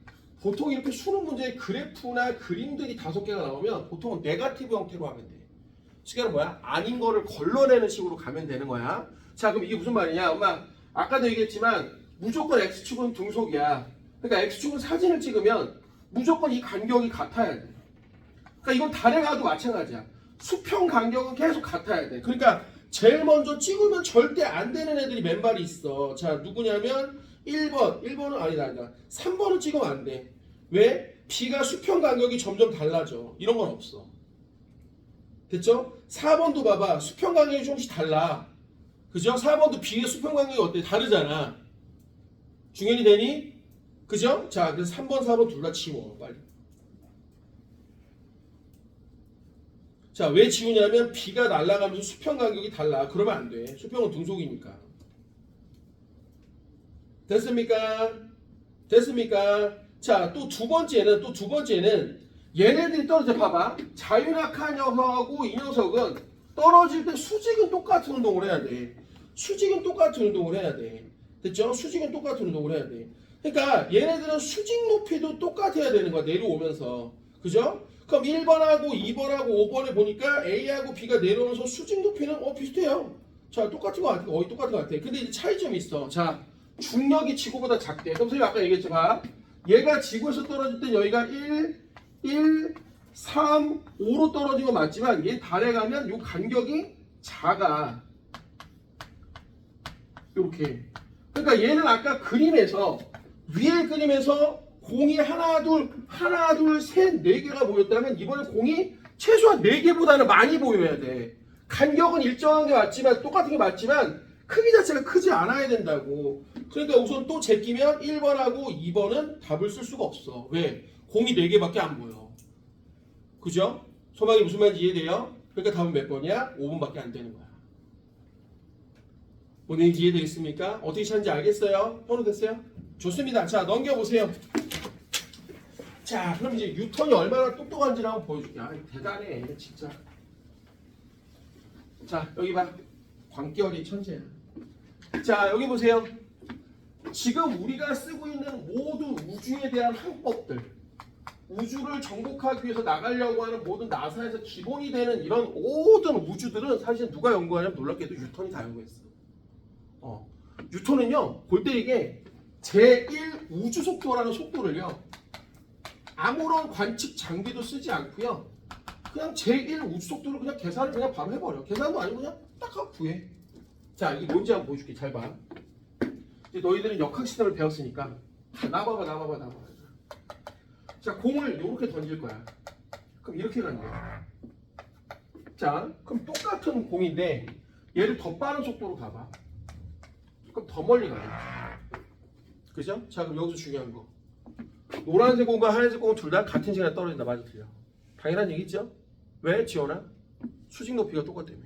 보통 이렇게 수능 문제에 그래프나 그림들이 5개가 나오면 보통은 네거티브 형태로 하면 돼. 시간은 뭐야? 아닌 거를 걸러내는 식으로 가면 되는 거야. 자, 그럼 이게 무슨 말이냐? 엄마, 아까도 얘기했지만 무조건 X축은 등속이야. 그러니까 X축은 사진을 찍으면 무조건 이 간격이 같아야 돼. 그러니까 이건 달에 가도 마찬가지야. 수평 간격은 계속 같아야 돼. 그러니까 제일 먼저 찍으면 절대 안 되는 애들이 맨발이 있어. 자, 누구냐면 1번은 아니다. 3번은 찍으면 안 돼. 왜? B가 수평 간격이 점점 달라져. 이런 건 없어. 됐죠? 4번도 봐봐. 수평 간격이 조금씩 달라. 그죠? 4번도 B의 수평 간격이 어때? 다르잖아. 중연이 되니? 그죠? 자, 그래서 3번, 4번 둘 다 지워. 빨리. 자, 왜 지우냐면 B가 날아가면서 수평 간격이 달라. 그러면 안 돼. 수평은 등속이니까. 됐습니까? 됐습니까? 자, 또 두 번째는 얘네들이 떨어져 봐봐. 자유낙하 녀석하고 이 녀석은 떨어질 때 수직은 똑같은 운동을 해야 돼. 수직은 똑같은 운동을 해야 돼. 됐죠? 수직은 똑같은 운동을 해야 돼. 그러니까 얘네들은 수직 높이도 똑같아야 되는 거야. 내려오면서. 그죠? 그럼 1번하고 2번하고 5번에 보니까 A하고 B가 내려오면서 수직 높이는 비슷해요. 자, 똑같은 거 같아. 거의 똑같은 거 같아. 근데 이제 차이점이 있어. 자, 중력이 지구보다 작대. 그럼 선생님 아까 얘기했잖아. 얘가 지구에서 떨어질 땐 여기가 1, 3, 5로 떨어진 건 맞지만 얘 달에 가면 요 간격이 작아. 요렇게. 그러니까 얘는 아까 그림에서 위에 그림에서 공이 하나, 둘, 셋, 네 개가 모였다면 이번에 공이 최소한 4개보다는 많이 보여야 돼. 간격은 일정한 게 맞지만 똑같은 게 맞지만 크기 자체가 크지 않아야 된다고. 그러니까 우선 또 제끼면 1번하고 2번은 답을 쓸 수가 없어. 왜? 공이 4개밖에 안 보여. 그죠? 소방이 무슨 말인지 이해돼요? 그러니까 답은 몇 번이야? 5번밖에 안 되는 거야. 오늘 이해되겠습니까? 어떻게 찾는지 알겠어요? 번호 됐어요? 좋습니다. 자, 넘겨보세요. 자, 그럼 이제 뉴턴이 얼마나 똑똑한지 한번 보여줄게. 아, 대단해, 진짜. 자, 여기 봐. 광기열이 천재야. 자, 여기 보세요. 지금 우리가 쓰고 있는 모든 우주에 대한 항법들, 우주를 정복하기 위해서 나가려고 하는 모든 나사에서 기본이 되는 이런 모든 우주들은 사실 누가 연구하냐면 놀랍게도 뉴턴이 다 연구했어. 뉴턴은요, 볼 때 이게 제1 우주 속도라는 속도를요, 아무런 관측 장비도 쓰지 않고요, 그냥 제1 우주 속도를 그냥 계산을 그냥 바로 해버려. 계산도 아니고 그냥 딱 하고 구해. 자, 이게 뭔지 한번 보여줄게. 잘 봐. 이제 너희들은 역학 시스템을 배웠으니까 나봐봐. 자, 공을 이렇게 던질 거야. 그럼 이렇게 간대. 자, 그럼 똑같은 공인데 얘를 더 빠른 속도로 가봐. 그럼 더 멀리 가네. 그죠? 자, 그럼 여기서 중요한 거. 노란색 공과 하얀색 공은 둘 다 같은 시간에 떨어진다. 맞아, 틀려? 당연한 얘기죠? 왜, 지원아? 수직 높이가 똑같다며.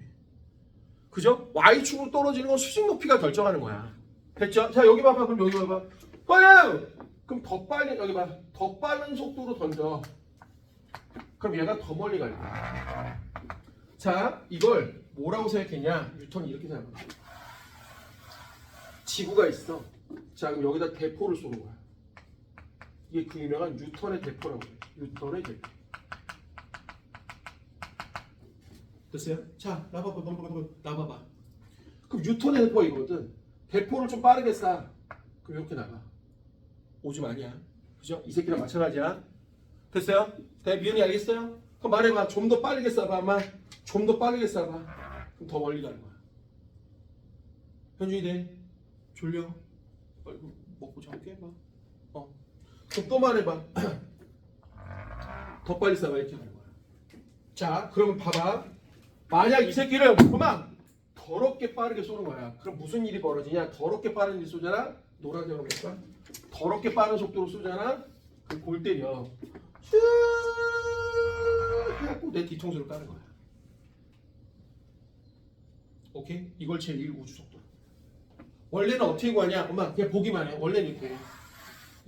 그죠? Y축으로 떨어지는 건 수직 높이가 결정하는 거야. 됐죠? 자, 여기 봐봐. 그럼 여기 봐봐. 빠요! 그럼 더 빨리, 여기 봐. 더 빠른 속도로 던져. 그럼 얘가 더 멀리 갈 거야. 자, 이걸 뭐라고 생각했냐? 뉴턴이 이렇게 생각해. 지구가 있어. 자, 그럼 여기다 대포를 쏘는 거야. 이게 그 유명한 뉴턴의 대포라고 해요. 뉴턴의 대포. 됐어요? 자, 나봐봐. 그럼 뉴턴의 대포가 이거거든. 대포를 좀 빠르게 쏴. 그럼 이렇게 나가. 오줌 아니야. 그죠? 이 새끼랑 마찬가지야. 됐어요? 미연이 알겠어요? 그럼 말해봐. 좀 더 빠르게 쏴봐. 아마 좀 더 빠르게 쏴봐. 그럼 더 멀리 가는 거야. 현준이 돼. 졸려. 먹고 잠게 해봐. 그럼 또 말해봐. 더 빨리 쏴봐. 이렇게 하는 거야. 자, 그러면 봐봐. 만약 이 새끼를 그만 더럽게 빠르게 쏘는 거야. 그럼 무슨 일이 벌어지냐? 더럽게 빠른 일 쏘잖아. 노란색으로 볼까? 더럽게 빠른 속도로 쏘잖아. 그럼 골 때려. 쭉 해갖고 내 뒤통수를 까는 거야. 오케이? 이걸 제1 우주 속도. 원래는 어떻게 구하냐? 엄마 그냥 보기만 해. 원래는 이렇게.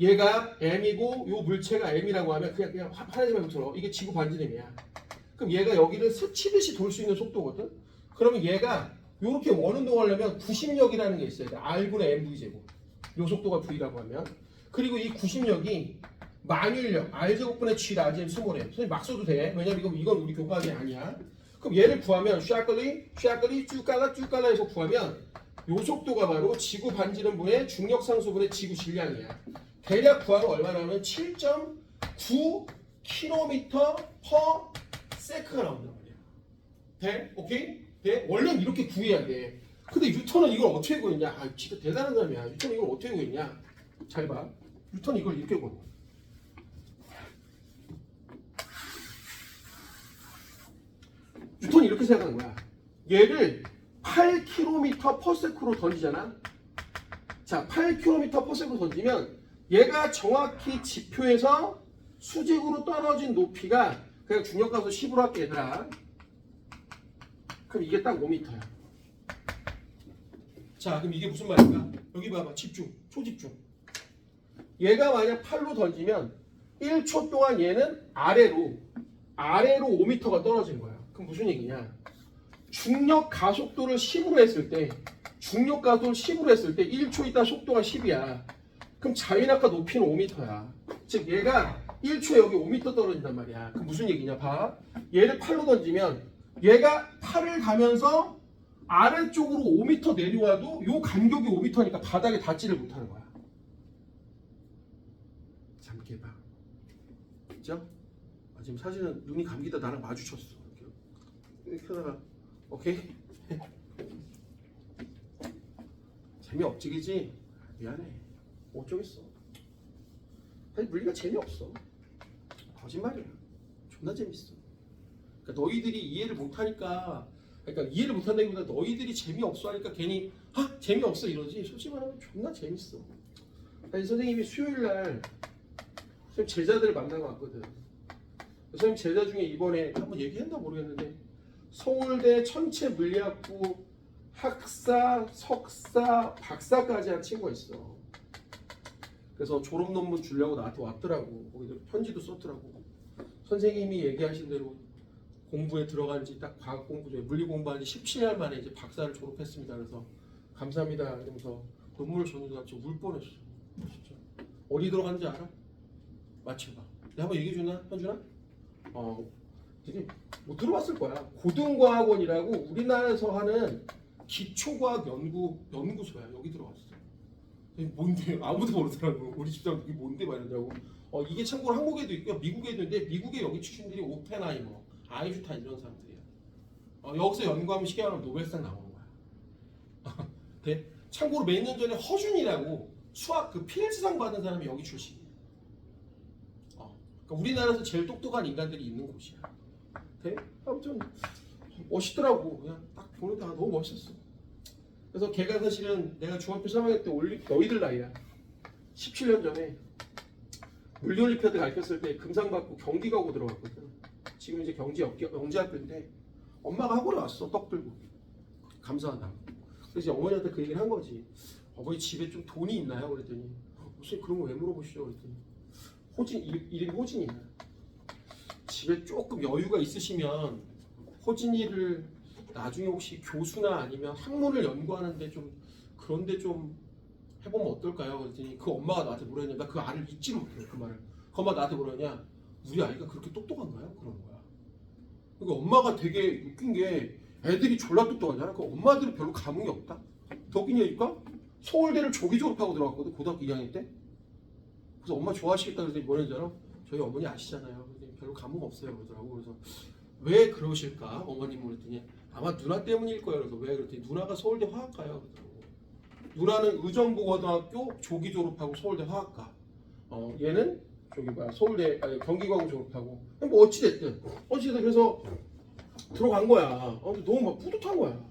얘가 m이고 요 물체가 m이라고 하면 그냥 화내지 말고 들어. 이게 지구 반지름이야. 그럼 얘가 여기를 스치듯이 돌 수 있는 속도거든. 그러면 얘가 이렇게 원운동하려면 구심력이라는 게 있어야 돼. R분의 mv 제곱. 요 속도가 v라고 하면. 그리고 이 구심력이 만율력 R제곱분의 G 라지엠 스몰m. 선생님 막 써도 돼. 왜냐면 이건 우리 교과학이 아니야. 그럼 얘를 구하면 샤클리 쭉 깔라 해서 구하면 요 속도가 바로 지구 반지름분의 중력상수분의 지구 질량이야. 대략 구하면 얼마 나오면 7.9 km/s가 나온단 말이야. 돼? 오케이? 돼? 원래는 이렇게 구해야 돼. 근데 뉴턴은 이걸 어떻게 구했냐? 아, 진짜 대단한 사람이야. 뉴턴은 이걸 어떻게 구했냐? 잘 봐. 뉴턴은 이걸 이렇게 구해. 뉴턴이 이렇게 생각하는 거야. 얘를 8km/s로 던지잖아. 자, 8km/s로 던지면 얘가 정확히 지표에서 수직으로 떨어진 높이가 그냥 중력가속 10으로 할게 얘들아. 그럼 이게 딱 5m야. 자, 그럼 이게 무슨 말인가? 여기 봐봐. 집중. 초집중. 얘가 만약 8로 던지면 1초 동안 얘는 아래로 5m가 떨어진 거야. 그럼 무슨 얘기냐? 중력 가속도를 10으로 했을 때 1초 있다 속도가 10이야. 그럼 자유낙하 높이는 5m야. 즉 얘가 1초에 여기 5m 떨어진단 말이야. 그럼 무슨 얘기냐? 봐. 얘를 8로 던지면 얘가 8을 가면서 아래쪽으로 5m 내려와도 요 간격이 5m니까 바닥에 닿지를 못하는 거야. 잠깐 봐. 그죠? 지금 사실은 눈이 감기다 나랑 마주쳤어. 이렇게 하다가 오케이? 재미없지 그지? 미안해. 어쩌겠어. 사실 물리가 재미없어. 거짓말이야. 존나 재밌어. 그러니까 너희들이 이해를 못하니까, 그러니까 이해를 못한다기보다 너희들이 재미없어 하니까 괜히 재미없어 이러지. 솔직히 말하면 존나 재밌어. 아니, 선생님이 수요일날 선생님 제자들을 만나고 왔거든. 선생님 제자 중에 이번에 한번 얘기했나 모르겠는데 서울대 천체 물리학부 학사, 석사, 박사까지 한 친구가 있어. 그래서 졸업 논문 주려고 나한테 왔더라고. 거기도 편지도 썼더라고. 선생님이 얘기하신 대로 공부에 들어간 지 딱 과학 공부 중에 물리 공부한 지 17년 만에 이제 박사를 졸업했습니다. 그래서 감사합니다 이러면서 논문을 줬는데 나 진짜 울 뻔했어. 진짜. 어디 들어간지 알아? 맞춰봐. 내가 한번 얘기해 주나? 현준아? 되게 못 들어봤을 거야. 고등과학원이라고 우리나라에서 하는 기초과학 연구소야. 여기 들어갔어. 뭔데? 아무도 모르더라고. 우리 집사람 이게 뭔데? 막 이러더라고. 이게 참고로 한국에도 있고요. 미국에도 있는데 미국의 여기 출신들이 오펜하이머, 아인슈타인 이런 사람들이야. 여기서 연구하면 쉽게 말하면 노벨상 나오는 거야. 네? 참고로 몇 년 전에 허준이라고 수학 그 필즈상 받은 사람이 여기 출신이야. 그러니까 우리나라에서 제일 똑똑한 인간들이 있는 곳이야. 네? 아무튼 멋있더라고. 그냥 딱 보는데 너무 멋있었어. 그래서 걔가 사실은 내가 중학교 3학년 때 너희들 나이야. 17년 전에 물리올림피아드 가르쳤을 때 금상 받고 경기 가고 들어갔거든. 지금 이제 영재학교인데 엄마가 학원에 왔어. 떡 들고 감사하다고. 그래서 어머니한테 그 얘기를 한 거지. 어머니 집에 좀 돈이 있나요? 그랬더니 혹시 그런 거 왜 물어보시죠? 그랬더니 호진 이름이 호진이야. 집에 조금 여유가 있으시면 호진이를 나중에 혹시 교수나 아니면 학문을 연구하는데 좀 그런데 좀 해보면 어떨까요? 그랬더니 그 엄마가 나한테 뭐랬냐? 나 그 알을 잊지 못해. 그 말을. 그 엄마가 나한테 뭐랬냐? 우리 아이가 그렇게 똑똑한가요? 그런 거야. 그러니까 엄마가 되게 웃긴 게 애들이 졸라 똑똑하잖아. 그 엄마들은 별로 감흥이 없다. 더 웃긴 얘기니까 서울대를 조기 졸업하고 들어갔거든. 고등학교 2학년 때. 그래서 엄마 좋아하시겠다 그랬더니 뭐랬는지 알아? 저희 어머니 아시잖아요. 그랬더니 별로 감흥 없어요 그러더라고. 그래서 왜 그러실까? 어머님은 그랬더니 아마 누나 때문일 거예요. 그래서 왜? 그랬더니 누나가 서울대 화학과예요. 그러더라고. 누나는 의정부고등학교 조기 졸업하고 서울대 화학과. 얘는 저기 서울대 경기과고 졸업하고 뭐 어찌됐든 그래서 들어간 거야. 너무 막 뿌듯한 거야.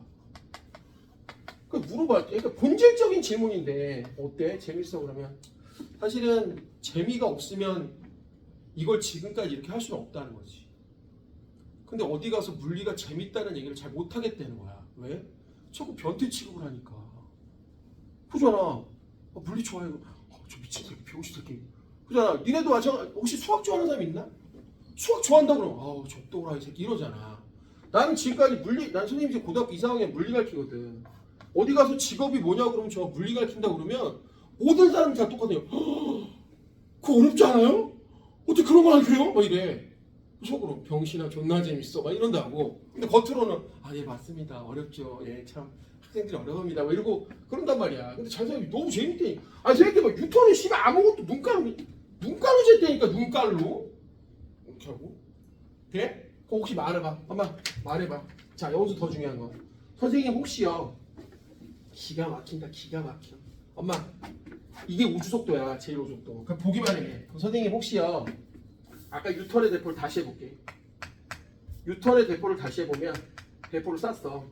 그 물어봐. 그러니까 본질적인 질문인데 어때? 재밌어? 그러면 사실은 재미가 없으면 이걸 지금까지 이렇게 할 수는 없다는 거지. 근데 어디 가서 물리가 재밌다는 얘기를 잘 못하겠다는 거야. 왜? 자꾸 변태 취급을 하니까. 그잖아. 물리 좋아해. 저 미친 새끼, 병신 새끼. 그잖아. 니네도 마찬가지. 혹시 수학 좋아하는 사람 있나? 수학 좋아한다 그러면 저 또라이 새끼 이러잖아. 나는 지금까지 난 선생님 이제 고등학교 2, 4학년 물리 가르치거든. 어디 가서 직업이 뭐냐고 그러면 저 물리 가르친다 그러면 모든 사람이 다 똑같아요. 그거 어렵지 않아요? 어떻게 그런 걸 알려요? 막 이래. 속으로 병신아 존나 재밌어 막 이런다고. 근데 겉으로는 예 맞습니다 어렵죠. 예 참 학생들이 어려웁니다 막 이러고 그런단 말이야. 근데 자세히 너무 재밌대. 쟤네들 막 유턴이 씨발 아무것도 눈깔로 쟀다니까. 눈깔로 이렇게 하고. 돼? 그럼 혹시 말해봐. 엄마 말해봐. 자 여기서 더 중요한 거. 선생님 혹시요 기가 막힌다. 기가 막혀. 엄마 이게 우주속도야. 제1호속도. 그럼 보기만 해. 그럼 선생님 혹시요 아까 유턴의 대포를 다시 해볼게. 유턴의 대포를 다시 해보면 대포를 쐈어.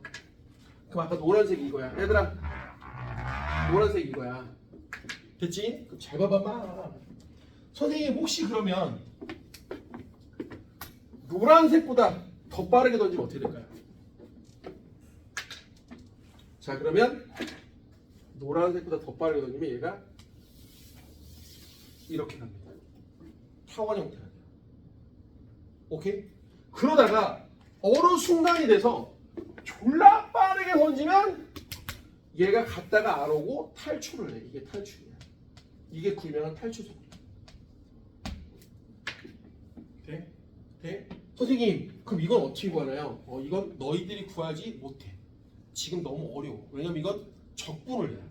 그럼 아까 노란색이 이거야. 얘들아 노란색이 이거야. 됐지? 그럼 잘 봐봐봐. 선생님 혹시 그러면 노란색보다 더 빠르게 던지면 어떻게 될까요? 자 그러면 노란색보다 더 빠르게 던지면 얘가 이렇게 갑니다. 타원 형태가 돼요. 오케이? 그러다가 어느 순간이 돼서 졸라 빠르게 던지면 얘가 갔다가 안 오고 탈출을 해. 이게 탈출이야. 이게 구명한 탈출 속도. 돼? 돼? 선생님 그럼 이건 어떻게 구하나요? 이건 너희들이 구하지 못해. 지금 너무 어려워. 왜냐면 이건 적분을 해야 돼.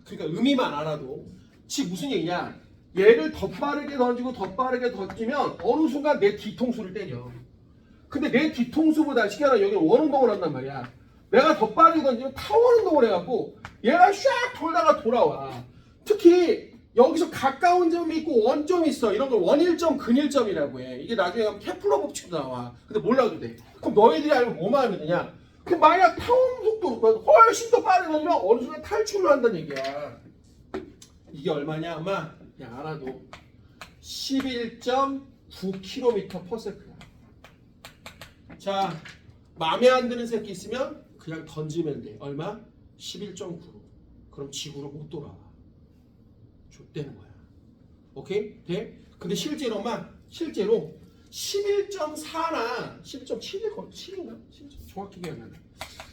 그러니까 의미만 알아도 즉 무슨 얘기냐? 얘를 더 빠르게 던지고 더 빠르게 던지면 어느 순간 내 뒤통수를 때려. 근데 내 뒤통수보다 쉽게 말하면 여기 원운동을 한단 말이야. 내가 더 빠르게 던지면 타원운동을 해갖고 얘가 샥 돌다가 돌아와. 특히 여기서 가까운 점이 있고 원점이 있어. 이런 걸 원일점, 근일점이라고 해. 이게 나중에 가면 케플러 법칙도 나와. 근데 몰라도 돼. 그럼 너희들이 알면 뭐만 하면 되냐? 그럼 만약 타원 속도로 훨씬 더 빠르게 던지면 어느 순간 탈출을 한다는 얘기야. 이게 얼마냐? 아마 그냥 알아도 11.9km/s야. 자, 마음에 안 드는 새끼 있으면 그냥 던지면 돼. 얼마? 11.9. 그럼 지구로 못 돌아와. 좆되는 거야. 오케이? 돼? 근데 실제로 11.4나 11.7일 거 7인가? 정확히 기억나네.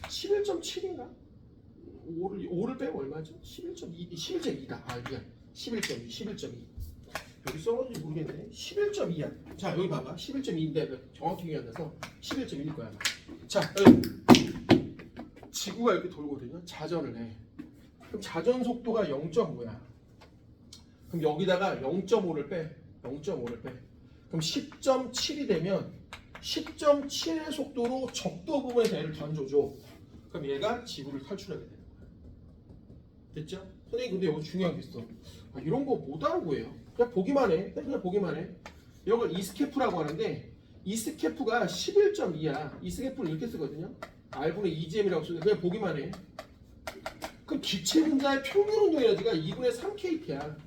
11.7인가? 5를 빼면 얼마죠? 11.2, 11.2다. 아, 미안. 11.2. 여기 써놓은지 모르겠네. 11.2야. 자, 여기 봐봐. 11.2인데 정확히 기억나서 11.1일 거야. 자, 여기 지구가 이렇게 돌거든요. 자전을 해. 그럼 자전 속도가 0.5야. 그럼 여기다가 0.5를 빼. 0.5를 빼. 그럼 10.7이 되면 10.7의 속도로 적도 부분에서 얘를 던져줘. 그럼 얘가 지구를 탈출하게 되는 거야. 됐죠? 선생님 근데 여기 중요한 게 있어. 아, 이런 거 못 하는 거예요. 그냥 보기만 해. 그냥 보기만 해. 이걸 이스케프라고 하는데 이스케프가 11.2야. 이스케프를 이렇게 쓰거든요. R분의 2g이라고 쓰는데 그냥 보기만 해. 그럼 기체 분자의 평균 운동 에너지가 2분의 3kT야.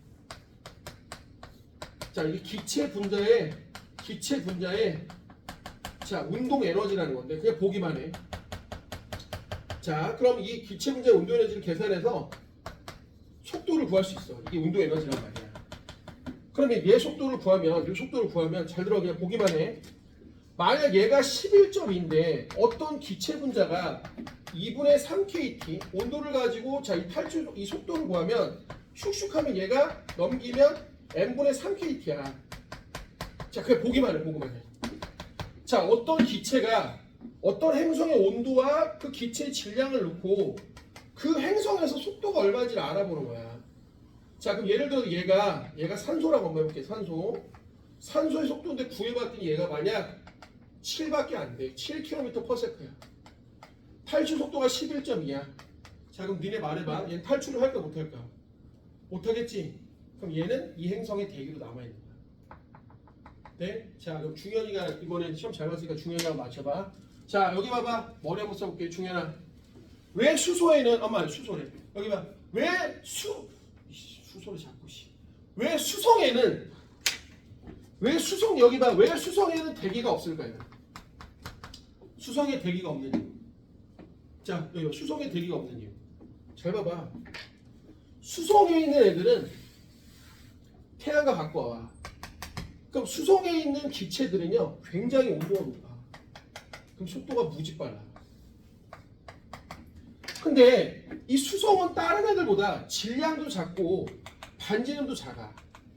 자, 이게 기체 분자의 자, 운동 에너지라는 건데 그냥 보기만 해. 자, 그럼 이 기체 분자의 운동 에너지를 계산해서 속도를 구할 수 있어. 이게 운동 에너지란 말이야. 그러면 얘 속도를 구하면 잘 들어 그냥 보기만 해. 만약 얘가 11.2인데 어떤 기체 분자가 2분의 3kT 온도를 가지고 자, 이 속도를 구하면 슉슉하면 얘가 넘기면 n분의 3kT야. 자, 그냥 보기만 해. 자, 어떤 기체가 어떤 행성의 온도와 그 기체의 질량을 넣고 그 행성에서 속도가 얼마인지를 알아보는 거야. 자, 그럼 예를 들어 얘가 산소라고 한번 해볼게. 산소의 속도인데 구해봤더니 얘가 만약 7밖에 안 돼. 7km/s야. 탈출 속도가 11.2야. 자, 그럼 니네 말해봐. 얘는 탈출을 할까 못할까? 못하겠지? 그럼 얘는 이 행성의 대기로 남아있는 거야. 네? 자, 그럼 중현이가 이번에 시험 잘 봤으니까 중현이가 맞춰봐. 자, 여기 봐봐. 머리 한번 써볼게. 중현아. 왜 수소에는 수소래. 여기 봐. 왜 수소를 자꾸 왜 수성에는 여기 봐. 왜 수성에는 대기가 없을까요? 수성에 대기가 없는 이유. 자, 여기 수성에 대기가 없는 이유. 잘 봐봐. 수성에 있는 애들은 태양과 가까워. 그럼 수성에 있는 기체들은요 굉장히 온도가 높아. 그럼 속도가 무지 빨라. 근데 이 수성은 다른 애들보다 질량도 작고 반지름도 작아.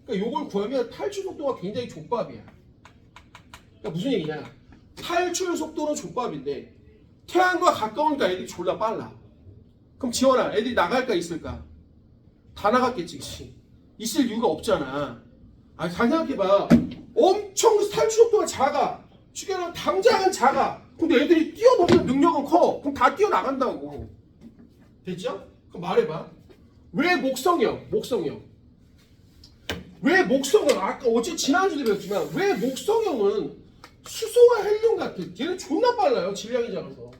그러니까 이걸 구하면 탈출 속도가 굉장히 족밥이야. 그러니까 무슨 얘기냐? 탈출 속도는 족밥인데 태양과 가까우니까 애들이 졸라 빨라. 그럼 지원아, 애들이 나갈까 있을까? 다 나갔겠지, 그치? 있을 이유가 없잖아. 아니, 잘 생각해봐. 엄청 탈출 속도가 작아. 주변은 당장은 작아. 근데 애들이 뛰어넘는 능력은 커. 그럼 다 뛰어나간다고. 됐죠? 그럼 말해봐. 왜 목성형? 왜 목성형? 아까 어제 지난주에 배웠지만 왜 목성형은 수소와 헬륨 같은 얘는 존나 빨라요. 질량이 작아서.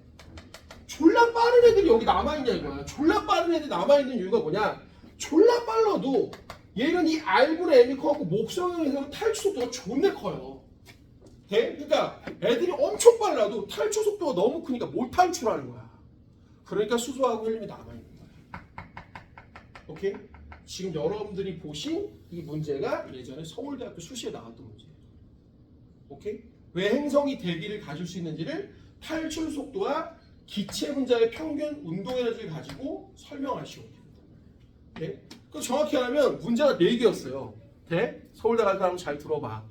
졸라 빠른 애들이 여기 남아있냐 이거야. 졸라 빠른 애들이 남아있는 이유가 뭐냐? 졸라 빨라도 얘는 이 R분의 M이 커갖고 목성형에서는 탈출 속도가 존나 커요. 네? 그러니까 애들이 엄청 빨라도 탈출 속도가 너무 크니까 못 탈출하는 거야. 그러니까 수소하고 헬륨이 남아있는 거야. 오케이? 지금 여러분들이 보신 이 문제가 예전에 서울대학교 수시에 나왔던 문제예요. 오케이? 왜 행성이 대기를 가질 수 있는지를 탈출 속도와 기체 분자의 평균 운동 에너지를 가지고 설명하시오. 네? 그 정확히 하면 문제가 4개였어요. 네? 서울대 갈 사람 잘 들어봐.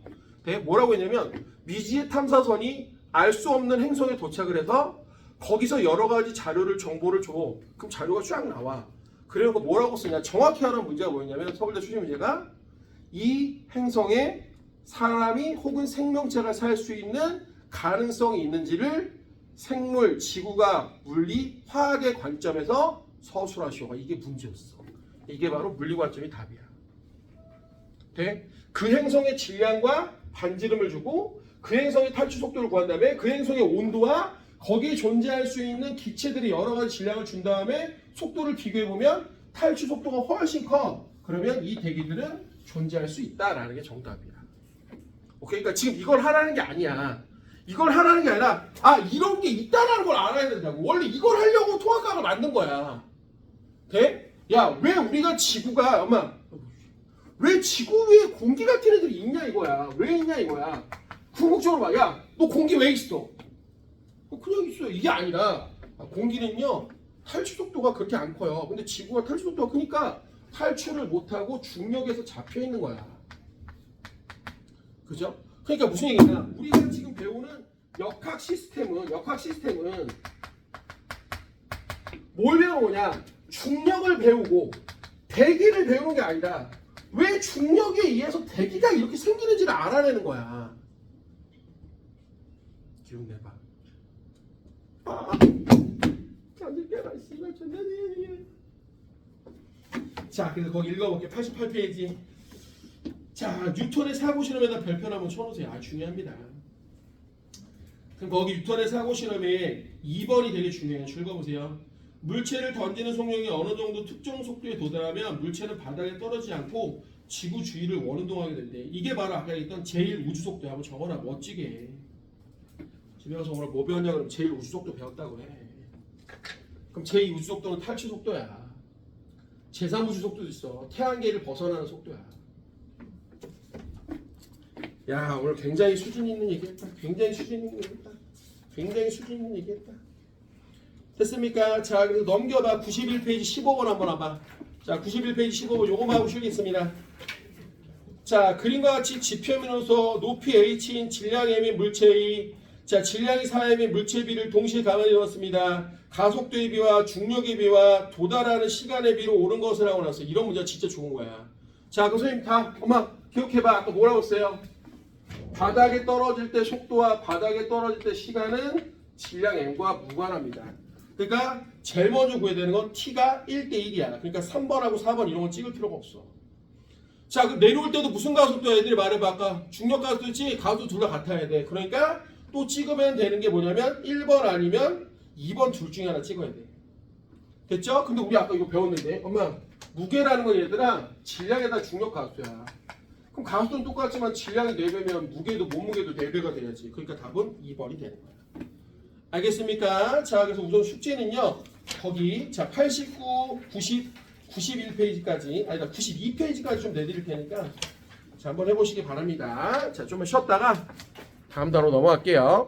네? 뭐라고 했냐면 미지의 탐사선이 알 수 없는 행성에 도착을 해서 거기서 여러 가지 자료를 정보를 줘. 그럼 자료가 쫙 나와. 그래서 뭐라고 쓰냐? 정확히 하는 문제가 뭐였냐면 서울대 수시 문제가 이 행성에 사람이 혹은 생명체가 살 수 있는 가능성이 있는지를 생물, 지구과 물리, 화학의 관점에서 서술하시오가 이게 문제였어. 이게 바로 물리 관점이 답이야. 네? 그 행성의 질량과 반지름을 주고 그 행성의 탈출 속도를 구한 다음에 그 행성의 온도와 거기에 존재할 수 있는 기체들이 여러 가지 질량을 준 다음에 속도를 비교해보면 탈출 속도가 훨씬 커. 그러면 이 대기들은 존재할 수 있다라는 게 정답이야. 오케이? 그러니까 지금 이걸 하라는 게 아니야. 이걸 하라는 게 아니라 이런 게 있다라는 걸 알아야 된다고. 원래 이걸 하려고 통합각을 만든 거야. 돼? 야, 왜 우리가 지구가 엄마 왜 지구 위에 공기 같은 애들이 있냐 이거야. 왜 있냐 이거야. 궁극적으로 봐. 야, 너 공기 왜 있어? 그냥 있어요. 이게 아니라 공기는요 탈취 속도가 그렇게 안 커요. 근데 지구가 탈취 속도가 크니까 탈출을 못하고 중력에서 잡혀 있는 거야. 그죠? 그러니까 무슨 얘기냐? 우리가 지금 배우는 역학 시스템은 뭘 배우느냐? 중력을 배우고 대기를 배우는 게 아니라 왜 중력에 의해서 대기가 이렇게 생기는지를 알아내는 거야. 기운 내봐. 자, 그래서 거기 읽어볼게. 88페이지. 자, 뉴턴의 사고 실험에다 별표 한번 쳐놓으세요. 중요합니다. 그럼 거기 뉴턴의 사고 실험에 2번이 되게 중요해요. 읽어보세요. 물체를 던지는 속력이 어느 정도 특정 속도에 도달하면 물체는 바닥에 떨어지지 않고 지구 주위를 원운동하게 된대. 이게 바로 아까 얘기했던 제1우주속도야. 한번 적어놔. 멋지게. 집에 가서 오늘 뭐 배웠냐 그러면 제1우주속도 배웠다고 해. 그럼 제2우주속도는 탈취 속도야. 제3우주속도도 있어. 태양계를 벗어나는 속도야. 야, 오늘 굉장히 수준 있는 얘기했다. 굉장히 수준 있는 얘기했다. 됐습니까? 자, 그래서 넘겨봐. 91페이지 15번 한번 와봐. 자, 91페이지 15번 요거만 하고 쉬겠습니다. 자, 그림과 같이 지표면에서 높이 h인 질량 m인 물체의 질량이 4m인 물체 비를 동시에 가만히 넣었습니다. 가속도의 비와 중력의 비와 도달하는 시간의 비로 옳은 것을 하고 나서 이런 문제가 진짜 좋은 거야. 자, 그 선생님 다 엄마 기억해봐. 아까 뭐라고 했어요? 바닥에 떨어질 때 속도와 바닥에 떨어질 때 시간은 질량 m과 무관합니다. 그러니까 제일 먼저 구해야 되는 건 t가 1대1이야. 그러니까 3번하고 4번 이런 거 찍을 필요가 없어. 자, 그럼 내려올 때도 무슨 가속도야? 애들이 말해봐. 아까 중력 가속도지 가속도 둘 다 같아야 돼. 그러니까 또 찍으면 되는 게 뭐냐면 1번 아니면 2번 둘 중에 하나 찍어야 돼. 됐죠? 근데 우리 아까 이거 배웠는데 엄마 무게라는 건 얘들아 질량에다 중력 가속도야. 그럼 가속도는 똑같지만 질량이 4배면 무게도 몸무게도 4배가 돼야지. 그러니까 답은 2번이 되는 거야. 알겠습니까? 자, 그래서 우선 숙제는요. 거기 89, 90, 91페이지까지 아니다 92페이지까지 좀 내드릴 테니까 자, 한번 해보시기 바랍니다. 자, 좀만 쉬었다가 다음 단어 넘어갈게요.